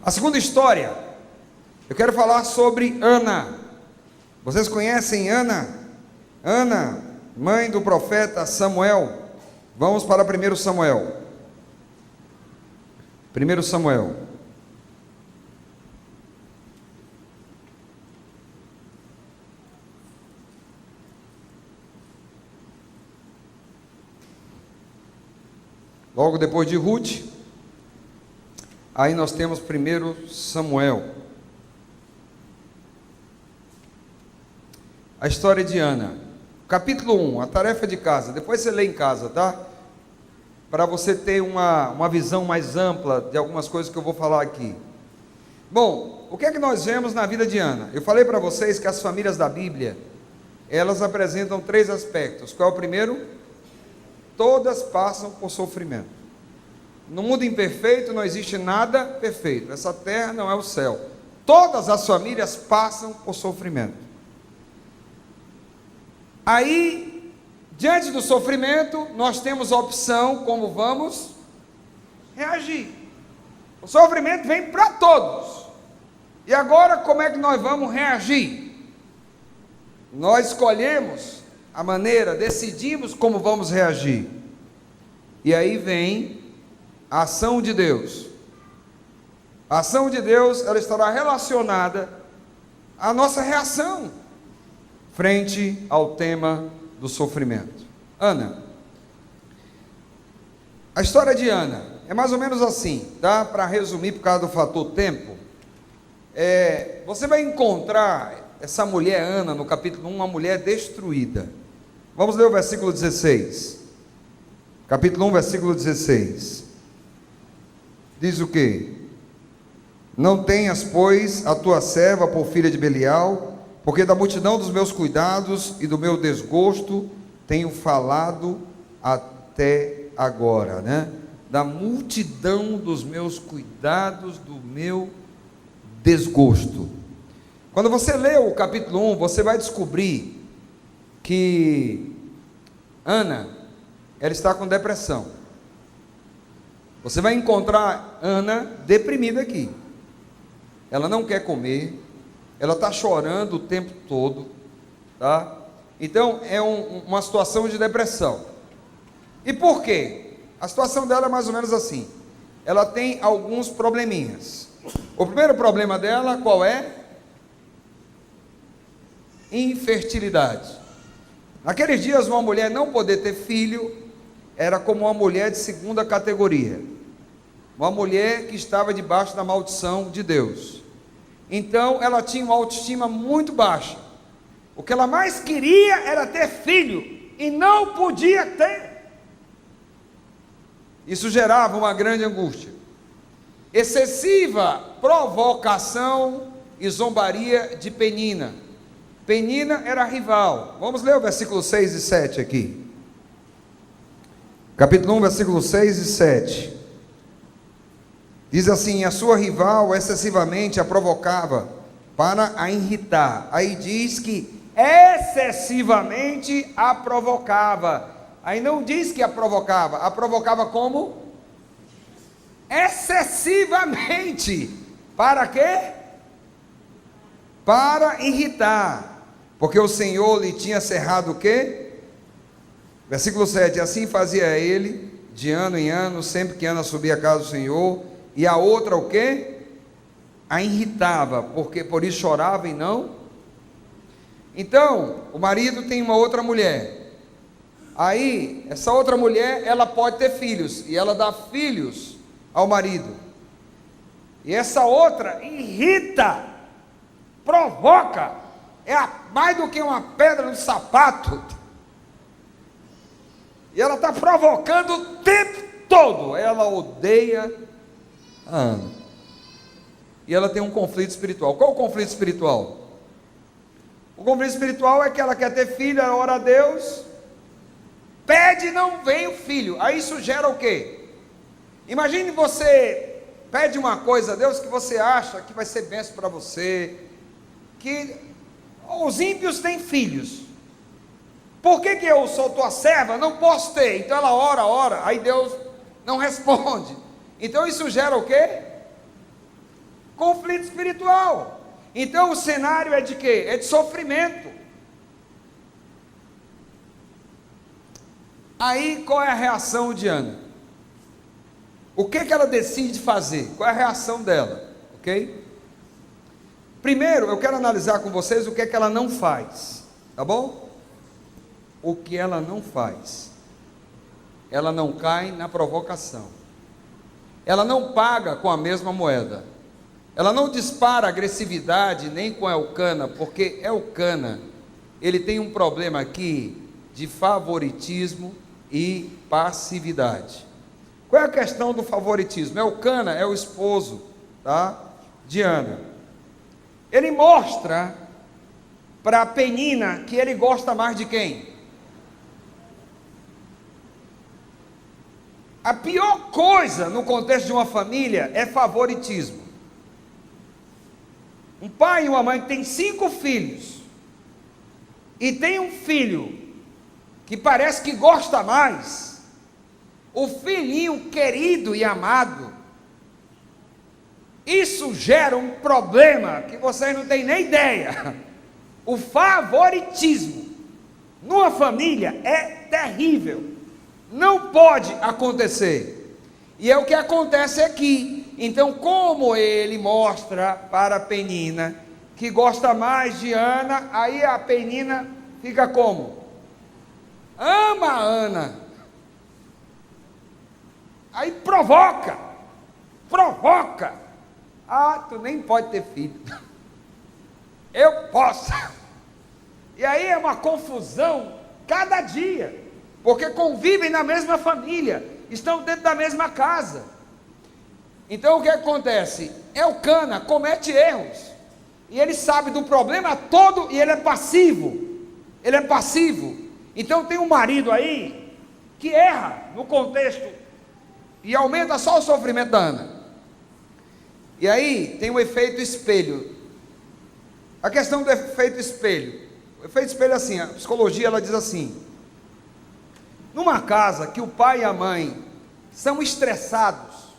A segunda história, eu quero falar sobre Ana. Vocês conhecem Ana? Ana, mãe do profeta Samuel. Vamos para 1 Samuel. 1 Samuel. Logo depois de Ruth, aí nós temos 1 Samuel. A história de Ana. Capítulo 1, a tarefa de casa. Depois você lê em casa, tá? Para você ter uma visão mais ampla de algumas coisas que eu vou falar aqui. Bom, o que é que nós vemos na vida de Ana? Eu falei para vocês que as famílias da Bíblia, elas apresentam 3 aspectos. Qual é o primeiro? Todas passam por sofrimento. No mundo imperfeito não existe nada perfeito. Essa terra não é o céu. Todas as famílias passam por sofrimento. Aí, diante do sofrimento, nós temos a opção como vamos reagir. O sofrimento vem para todos. E agora, como é que nós vamos reagir? Nós escolhemos a maneira, decidimos como vamos reagir. E aí vem a ação de Deus. A ação de Deus, ela estará relacionada à nossa reação frente ao tema do sofrimento. Ana. A história de Ana é mais ou menos assim, tá? Para resumir, por causa do fator tempo, você vai encontrar essa mulher Ana no capítulo 1, uma mulher destruída. Vamos ler o versículo 16. Capítulo 1, versículo 16. Diz o quê? Não tenhas, pois, a tua serva por filha de Belial, porque da multidão dos meus cuidados e do meu desgosto tenho falado até agora, né? Da multidão dos meus cuidados, do meu desgosto. Quando você lê o capítulo 1, você vai descobrir que Ana, ela está com depressão. Você vai encontrar Ana deprimida aqui. Ela não quer comer, ela está chorando o tempo todo, tá? Então é uma situação de depressão. E por quê? A situação dela é mais ou menos assim. Ela tem alguns probleminhas. O primeiro problema dela, qual é? Infertilidade. Naqueles dias, uma mulher não poder ter filho era como uma mulher de segunda categoria, uma mulher que estava debaixo da maldição de Deus. Então ela tinha uma autoestima muito baixa. O que ela mais queria era ter filho e não podia ter. Isso gerava uma grande angústia, excessiva provocação e zombaria de Penina. Penina era rival. Vamos ler o versículo 6 e 7 aqui. Capítulo 1, versículo 6 e 7. Diz assim: a sua rival excessivamente a provocava para a irritar. Aí diz que excessivamente a provocava. Aí não diz que a provocava como? Excessivamente. Para quê? Para irritar. Porque o Senhor lhe tinha cerrado o quê? Versículo 7, assim fazia ele, de ano em ano, sempre que Ana subia à casa do Senhor, e a outra o quê? A irritava, porque por isso chorava e não. Então, o marido tem uma outra mulher, aí, essa outra mulher, ela pode ter filhos, e ela dá filhos ao marido, e essa outra irrita, provoca, mais do que uma pedra no sapato, e ela está provocando o tempo todo. Ela odeia a Ana, e ela tem um conflito espiritual. Qual é o conflito espiritual? O conflito espiritual é que ela quer ter filho, ela ora a Deus, pede e não vem o filho. Aí isso gera o quê? Imagine você pede uma coisa a Deus que você acha que vai ser bênção para você, que os ímpios têm filhos. Por que eu sou tua serva, não posso ter? Então ela ora, aí Deus não responde. Então isso gera o quê? Conflito espiritual. Então o cenário é de quê? É de sofrimento. Aí qual é a reação de Ana? O que ela decide fazer? Qual é a reação dela? Ok? Primeiro eu quero analisar com vocês o que ela não faz, tá bom? O que ela não faz. Ela não cai na provocação, ela não paga com a mesma moeda, ela não dispara agressividade nem com Elcana, porque Elcana, ele tem um problema aqui de favoritismo e passividade. Qual é a questão do favoritismo? Elcana é o esposo, tá, de Ana. Ele mostra para Penina que ele gosta mais de quem? A pior coisa no contexto de uma família é favoritismo. Um pai e uma mãe que tem 5 filhos e tem um filho que parece que gosta mais, o filhinho querido e amado, isso gera um problema que vocês não têm nem ideia. O favoritismo numa família é terrível, não pode acontecer, e é o que acontece aqui. Então, como ele mostra para a Penina que gosta mais de Ana, aí a Penina fica como? Ama a Ana, aí provoca, ah, tu nem pode ter filho, eu posso, e aí é uma confusão cada dia, porque convivem na mesma família, estão dentro da mesma casa. Então o que acontece? Elcana comete erros, e ele sabe do problema todo, e ele é passivo, então tem um marido aí, que erra no contexto, e aumenta só o sofrimento da Ana. E aí tem o efeito espelho. A questão do efeito espelho, o efeito espelho é assim, a psicologia ela diz assim: numa casa que o pai e a mãe são estressados,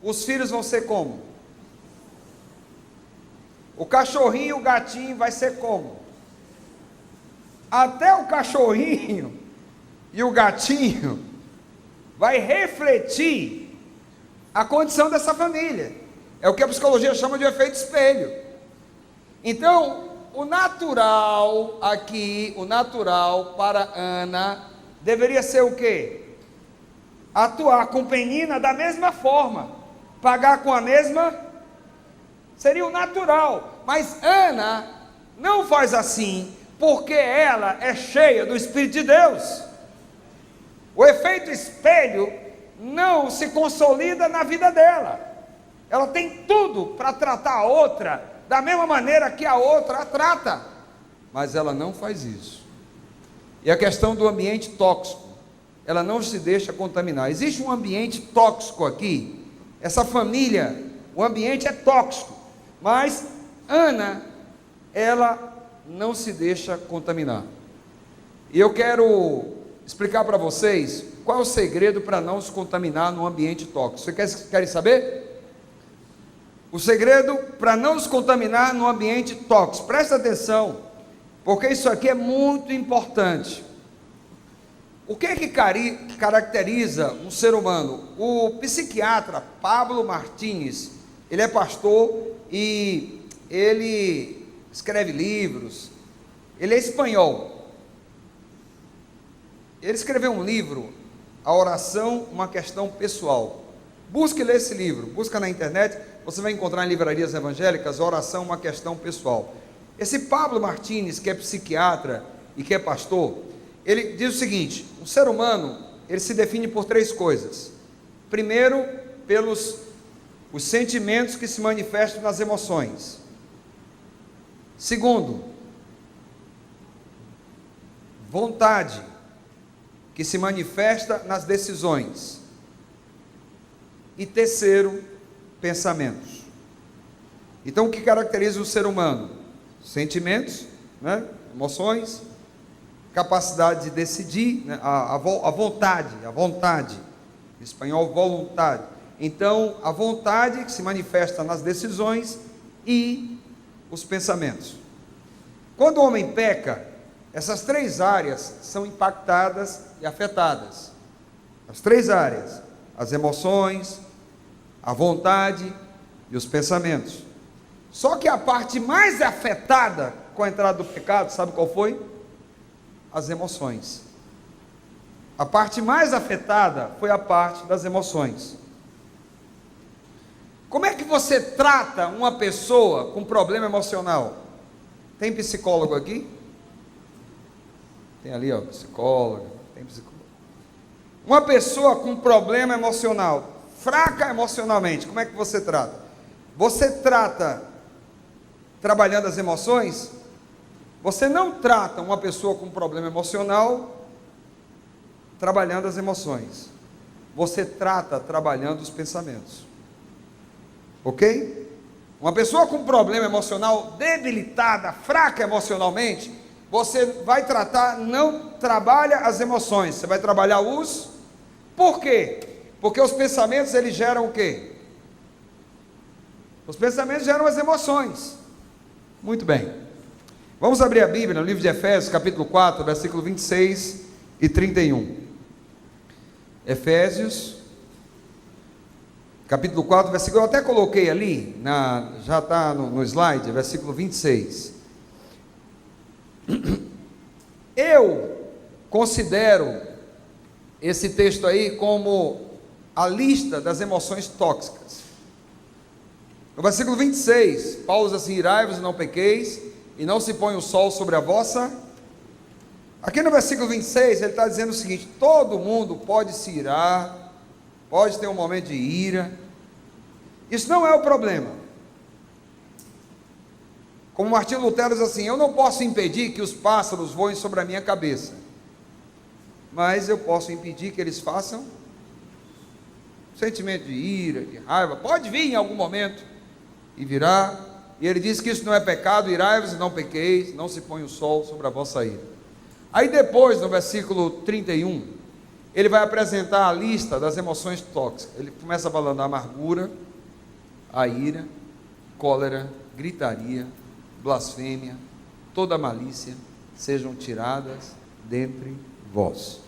os filhos vão ser como? O cachorrinho e o gatinho vai ser como? Até o cachorrinho e o gatinho vai refletir a condição dessa família. É o que a psicologia chama de efeito espelho. Então, o natural aqui, o natural para Ana, deveria ser o quê? Atuar com Penina da mesma forma, pagar com a mesma, seria o natural. Mas Ana não faz assim, porque ela é cheia do Espírito de Deus. O efeito espelho não se consolida na vida dela. Ela tem tudo para tratar a outra da mesma maneira que a outra a trata, mas ela não faz isso. E a questão do ambiente tóxico, ela não se deixa contaminar. Existe um ambiente tóxico aqui, essa família, o ambiente é tóxico, mas Ana, ela não se deixa contaminar. E eu quero explicar para vocês qual é o segredo para não se contaminar no ambiente tóxico. Vocês querem saber? O segredo para não se contaminar no ambiente tóxico. Presta atenção, porque isso aqui é muito importante. O que é que caracteriza um ser humano? O psiquiatra Pablo Martínez, ele é pastor e ele escreve livros, ele é espanhol. Ele escreveu um livro, A Oração, uma Questão Pessoal. Busque ler esse livro, busca na internet, você vai encontrar em livrarias evangélicas, A Oração, uma Questão Pessoal. Esse Pablo Martínez, que é psiquiatra e que é pastor, ele diz o seguinte: o ser humano, ele se define por três coisas. Primeiro, pelos os sentimentos que se manifestam nas emoções. Segundo, vontade, que se manifesta nas decisões. E terceiro, pensamentos. Então, o que caracteriza o ser humano? Sentimentos, né? Emoções, capacidade de decidir, né? a vontade, em espanhol, vontade. Então, a vontade que se manifesta nas decisões e os pensamentos. Quando o homem peca, essas três áreas são impactadas e afetadas. As três áreas: as emoções, a vontade e os pensamentos. Só que a parte mais afetada com a entrada do pecado, sabe qual foi? As emoções. A parte mais afetada foi a parte das emoções. Como é que você trata uma pessoa com problema emocional? Tem psicólogo aqui? Tem ali, ó, psicólogo, tem psicólogo. Uma pessoa com problema emocional, fraca emocionalmente, como é que você trata? Você trata trabalhando as emoções? Você não trata uma pessoa com problema emocional trabalhando as emoções. Você trata trabalhando os pensamentos. Ok? Uma pessoa com problema emocional debilitada, fraca emocionalmente, você vai tratar, não trabalha as emoções, você vai trabalhar os... Por quê? Porque os pensamentos, eles geram o quê? Os pensamentos geram as emoções. Muito bem. Vamos abrir a Bíblia no livro de Efésios, capítulo 4, versículo 26 e 31. Efésios, capítulo 4, versículo, eu até coloquei ali, já está no slide, versículo 26. Eu considero esse texto aí como a lista das emoções tóxicas. No versículo 26, Paulo diz assim: irai-vos e não pequeis, e não se põe o sol sobre a vossa... Aqui no versículo 26, ele está dizendo o seguinte: todo mundo pode se irar, pode ter um momento de ira, isso não é o problema. Como Martinho Lutero diz assim: eu não posso impedir que os pássaros voem sobre a minha cabeça, mas eu posso impedir que eles façam sentimento de ira, de raiva, pode vir em algum momento e virá, e ele diz que isso não é pecado, irai-vos e não pequeis, não se põe o sol sobre a vossa ira. Aí depois, no versículo 31, ele vai apresentar a lista das emoções tóxicas. Ele começa falando a amargura, a ira, cólera, gritaria, blasfêmia, toda malícia, sejam tiradas dentre vós.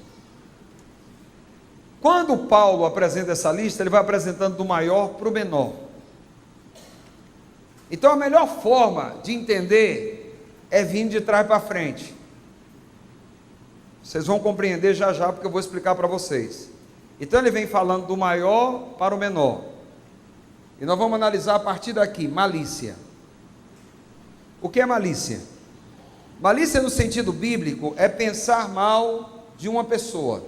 Quando Paulo apresenta essa lista, ele vai apresentando do maior para o menor. Então a melhor forma de entender é vindo de trás para frente. Vocês vão compreender já já, porque eu vou explicar para vocês. Então ele vem falando do maior para o menor. E nós vamos analisar a partir daqui, malícia. O que é malícia? Malícia no sentido bíblico é pensar mal de uma pessoa.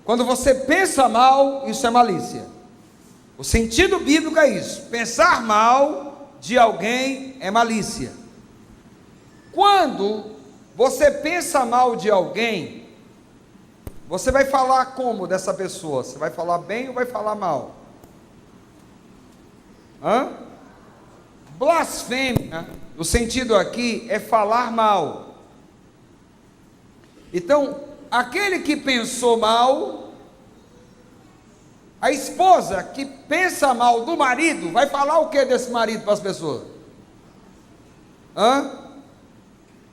Quando você pensa mal, isso é malícia. O sentido bíblico é isso. Pensar mal de alguém é malícia. Quando você pensa mal de alguém, você vai falar como dessa pessoa? Você vai falar bem ou vai falar mal? Blasfêmia, no sentido aqui, é falar mal. Então, aquele que pensou mal, a esposa que pensa mal do marido, vai falar o que desse marido para as pessoas?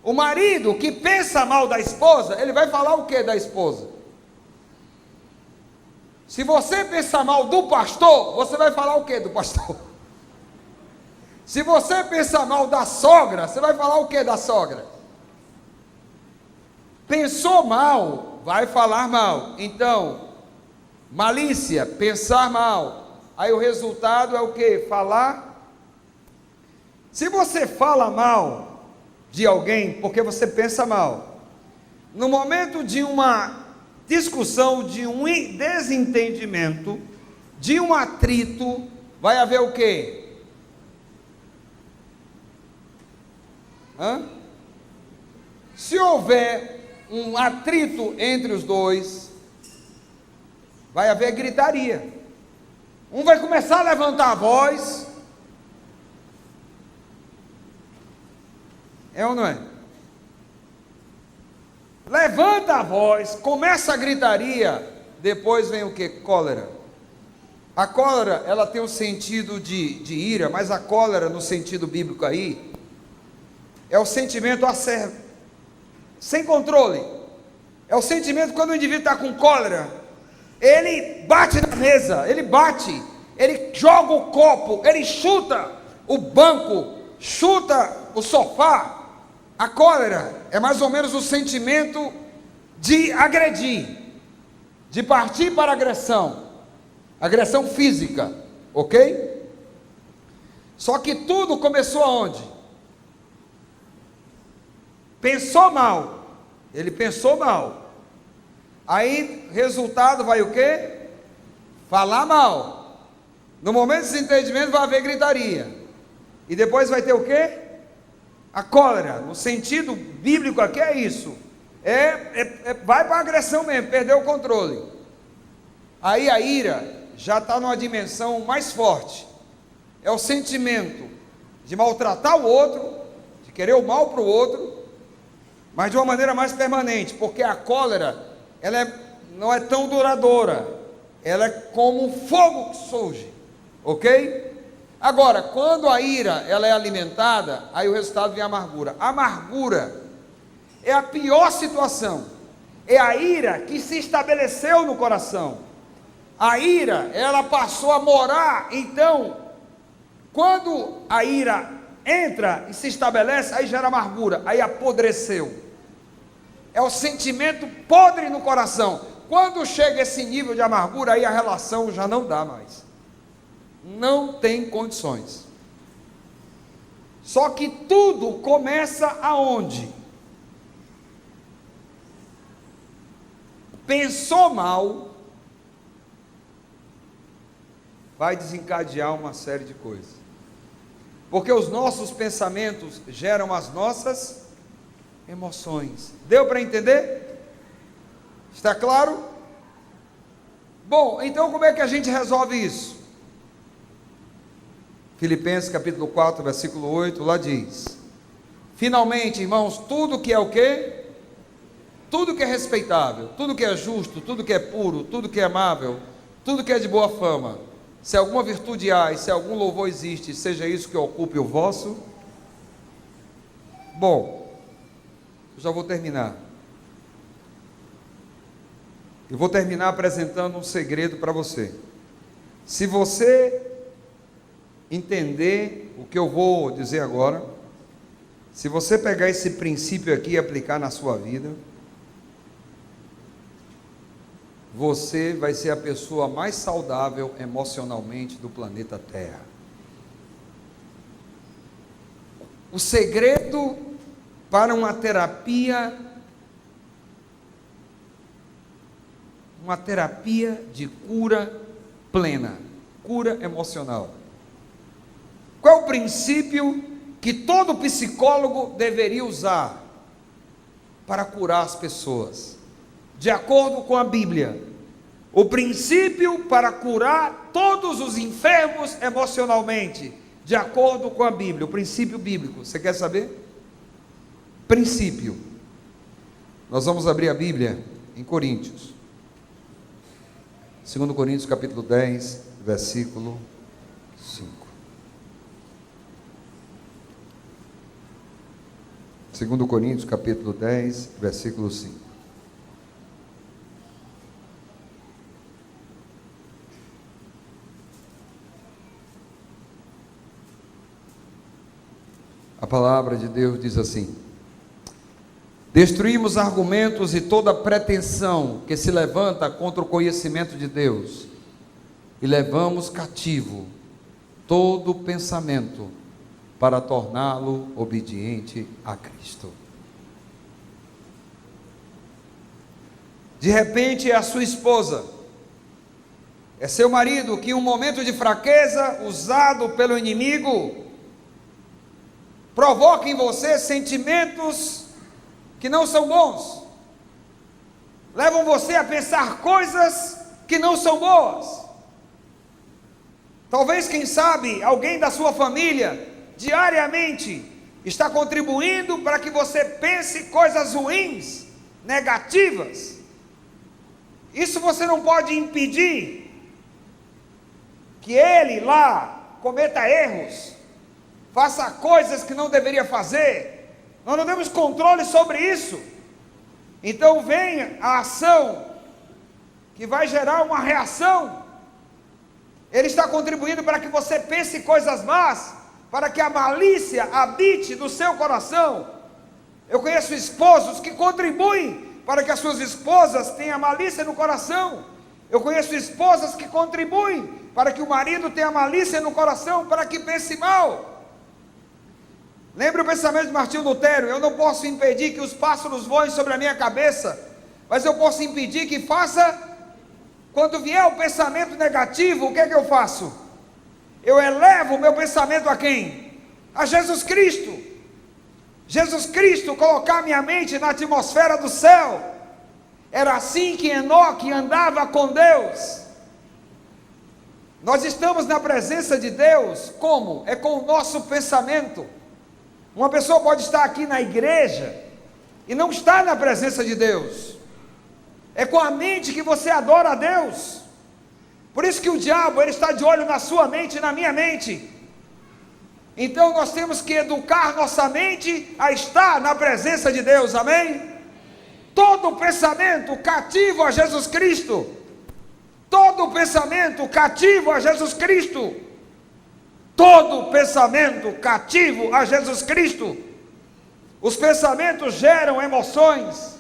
O marido que pensa mal da esposa, ele vai falar o que da esposa? Se você pensar mal do pastor, você vai falar o que do pastor? Se você pensar mal da sogra, você vai falar o que da sogra? Pensou mal, vai falar mal. Então, malícia, pensar mal. Aí o resultado é o que? Falar. Se você fala mal de alguém porque você pensa mal, no momento de uma discussão, de um desentendimento, de um atrito, vai haver o quê? Se houver um atrito entre os dois, vai haver gritaria. Um vai começar a levantar a voz. É ou não é? Levanta a voz, começa a gritaria, depois vem o que? Cólera. A cólera, ela tem um sentido de ira, mas a cólera no sentido bíblico aí, é o sentimento acerbo, sem controle. É o sentimento quando o indivíduo está com cólera, ele bate na mesa, ele bate, ele joga o copo, ele chuta o banco, chuta o sofá. A cólera é mais ou menos o sentimento de agredir, de partir para a agressão, agressão física, ok? Só que tudo começou aonde? Pensou mal, ele pensou mal, aí resultado vai o quê? Falar mal. No momento de desentendimento vai haver gritaria, e depois vai ter o quê? A cólera, no sentido bíblico aqui é isso, vai para a agressão mesmo, perdeu o controle. Aí a ira já está numa dimensão mais forte, é o sentimento de maltratar o outro, de querer o mal para o outro, mas de uma maneira mais permanente, porque a cólera, não é tão duradoura, ela é como um fogo que surge, ok? Agora, quando a ira ela é alimentada, aí o resultado vem a amargura. A amargura é a pior situação, é a ira que se estabeleceu no coração. A ira, ela passou a morar, então, quando a ira entra e se estabelece, aí gera amargura, aí apodreceu. É o sentimento podre no coração. Quando chega esse nível de amargura, aí a relação já não dá mais. Não tem condições. Só que tudo começa aonde? Pensou mal, vai desencadear uma série de coisas. Porque os nossos pensamentos geram as nossas emoções. Deu para entender? Está claro? Bom, então como é que a gente resolve isso? Filipenses capítulo 4, versículo 8, lá diz: finalmente, irmãos, tudo que é o quê? Tudo que é respeitável, tudo que é justo, tudo que é puro, tudo que é amável, tudo que é de boa fama, se alguma virtude há e se algum louvor existe, seja isso que ocupe o vosso. Bom, já vou terminar. Eu vou terminar apresentando um segredo para você. Se você entender o que eu vou dizer agora, se você pegar esse princípio aqui e aplicar na sua vida, você vai ser a pessoa mais saudável emocionalmente do planeta Terra. O segredo para uma terapia de cura plena, cura emocional. Qual é o princípio que todo psicólogo deveria usar para curar as pessoas? De acordo com a Bíblia, o princípio para curar todos os enfermos emocionalmente, de acordo com a Bíblia, o princípio bíblico, você quer saber? Princípio. Nós vamos abrir a Bíblia em Coríntios. 2 Coríntios capítulo 10, versículo 5. 2 Coríntios capítulo 10, versículo 5. A palavra de Deus diz assim: destruímos argumentos e toda pretensão que se levanta contra o conhecimento de Deus, e levamos cativo todo pensamento para torná-lo obediente a Cristo. De repente é a sua esposa, é seu marido que em um momento de fraqueza, usado pelo inimigo, provoca em você sentimentos que não são bons, levam você a pensar coisas que não são boas. Talvez, quem sabe, alguém da sua família diariamente está contribuindo para que você pense coisas ruins, negativas. Isso você não pode impedir que ele lá cometa erros, faça coisas que não deveria fazer. Nós não temos controle sobre isso. Então vem a ação que vai gerar uma reação. Ele está contribuindo para que você pense coisas más, para que a malícia habite no seu coração. Eu conheço esposos que contribuem para que as suas esposas tenham malícia no coração. Eu conheço esposas que contribuem para que o marido tenha malícia no coração, para que pense mal. Lembra o pensamento de Martinho Lutero: eu não posso impedir que os pássaros voem sobre a minha cabeça, mas eu posso impedir que faça. Quando vier o pensamento negativo, o que é que eu faço? Eu elevo o meu pensamento a quem? A Jesus Cristo. Jesus Cristo, colocar minha mente na atmosfera do céu. Era assim que Enoque andava com Deus. Nós estamos na presença de Deus, como? É com o nosso pensamento. Uma pessoa pode estar aqui na igreja e não estar na presença de Deus. É com a mente que você adora a Deus. Por isso que o diabo, ele está de olho na sua mente e na minha mente. Então nós temos que educar nossa mente a estar na presença de Deus, amém? Todo pensamento cativo a Jesus Cristo. Todo pensamento cativo a Jesus Cristo. Todo pensamento cativo a Jesus Cristo. Os pensamentos geram emoções.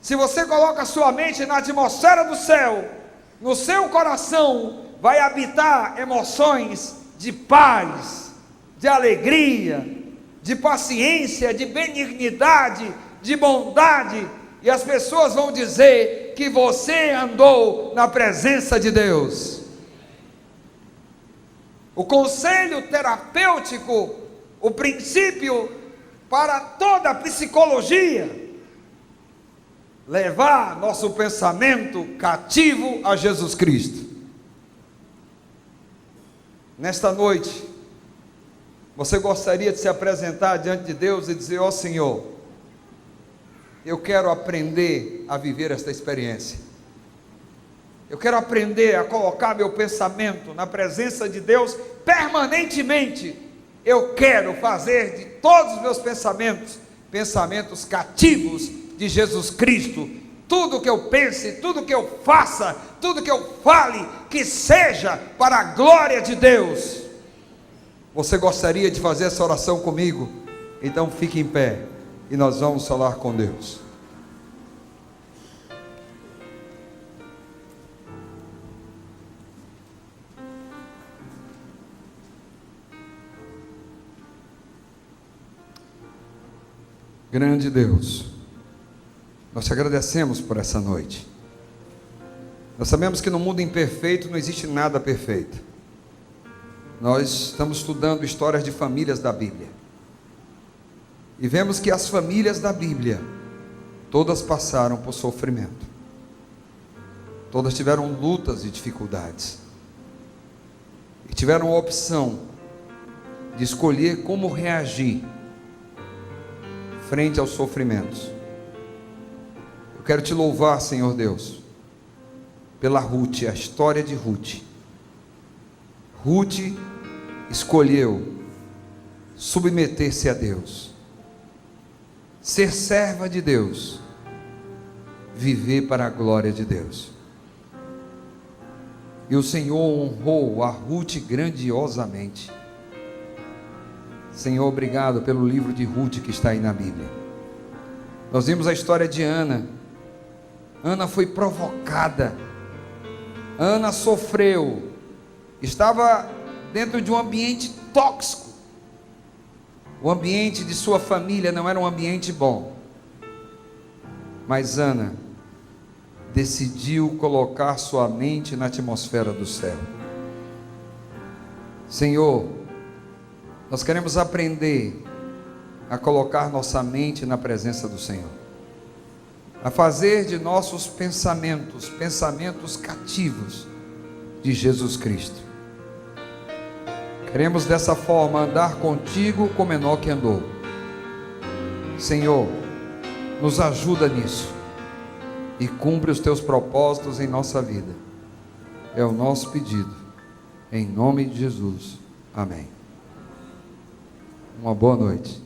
Se você coloca a sua mente na atmosfera do céu, no seu coração vai habitar emoções de paz, de alegria, de paciência, de benignidade, de bondade, e as pessoas vão dizer que você andou na presença de Deus. O conselho terapêutico, o princípio para toda a psicologia: levar nosso pensamento cativo a Jesus Cristo. Nesta noite, você gostaria de se apresentar diante de Deus e dizer: ó Senhor, eu quero aprender a viver esta experiência. Eu quero aprender a colocar meu pensamento na presença de Deus permanentemente. Eu quero fazer de todos os meus pensamentos, pensamentos cativos de Jesus Cristo. Tudo que eu pense, tudo que eu faça, tudo que eu fale, que seja para a glória de Deus. Você gostaria de fazer essa oração comigo? Então fique em pé e nós vamos falar com Deus. Grande Deus, nós te agradecemos por essa noite. Nós sabemos que no mundo imperfeito não existe nada perfeito. Nós estamos estudando histórias de famílias da Bíblia. E vemos que as famílias da Bíblia, todas passaram por sofrimento. Todas tiveram lutas e dificuldades. E tiveram a opção de escolher como reagir frente aos sofrimentos. Eu quero te louvar, Senhor Deus, pela Ruth, a história de Ruth. Ruth escolheu submeter-se a Deus, ser serva de Deus, viver para a glória de Deus. E o Senhor honrou a Ruth grandiosamente. Senhor, obrigado pelo livro de Ruth que está aí na Bíblia. Nós vimos a história de Ana. Ana foi provocada. Ana sofreu. Estava dentro de um ambiente tóxico. O ambiente de sua família não era um ambiente bom. Mas Ana decidiu colocar sua mente na atmosfera do céu. Senhor, nós queremos aprender a colocar nossa mente na presença do Senhor, a fazer de nossos pensamentos cativos de Jesus Cristo. Queremos dessa forma andar contigo como Enoque andou. Senhor, nos ajuda nisso e cumpre os teus propósitos em nossa vida. É o nosso pedido, em nome de Jesus. Amém. Uma boa noite.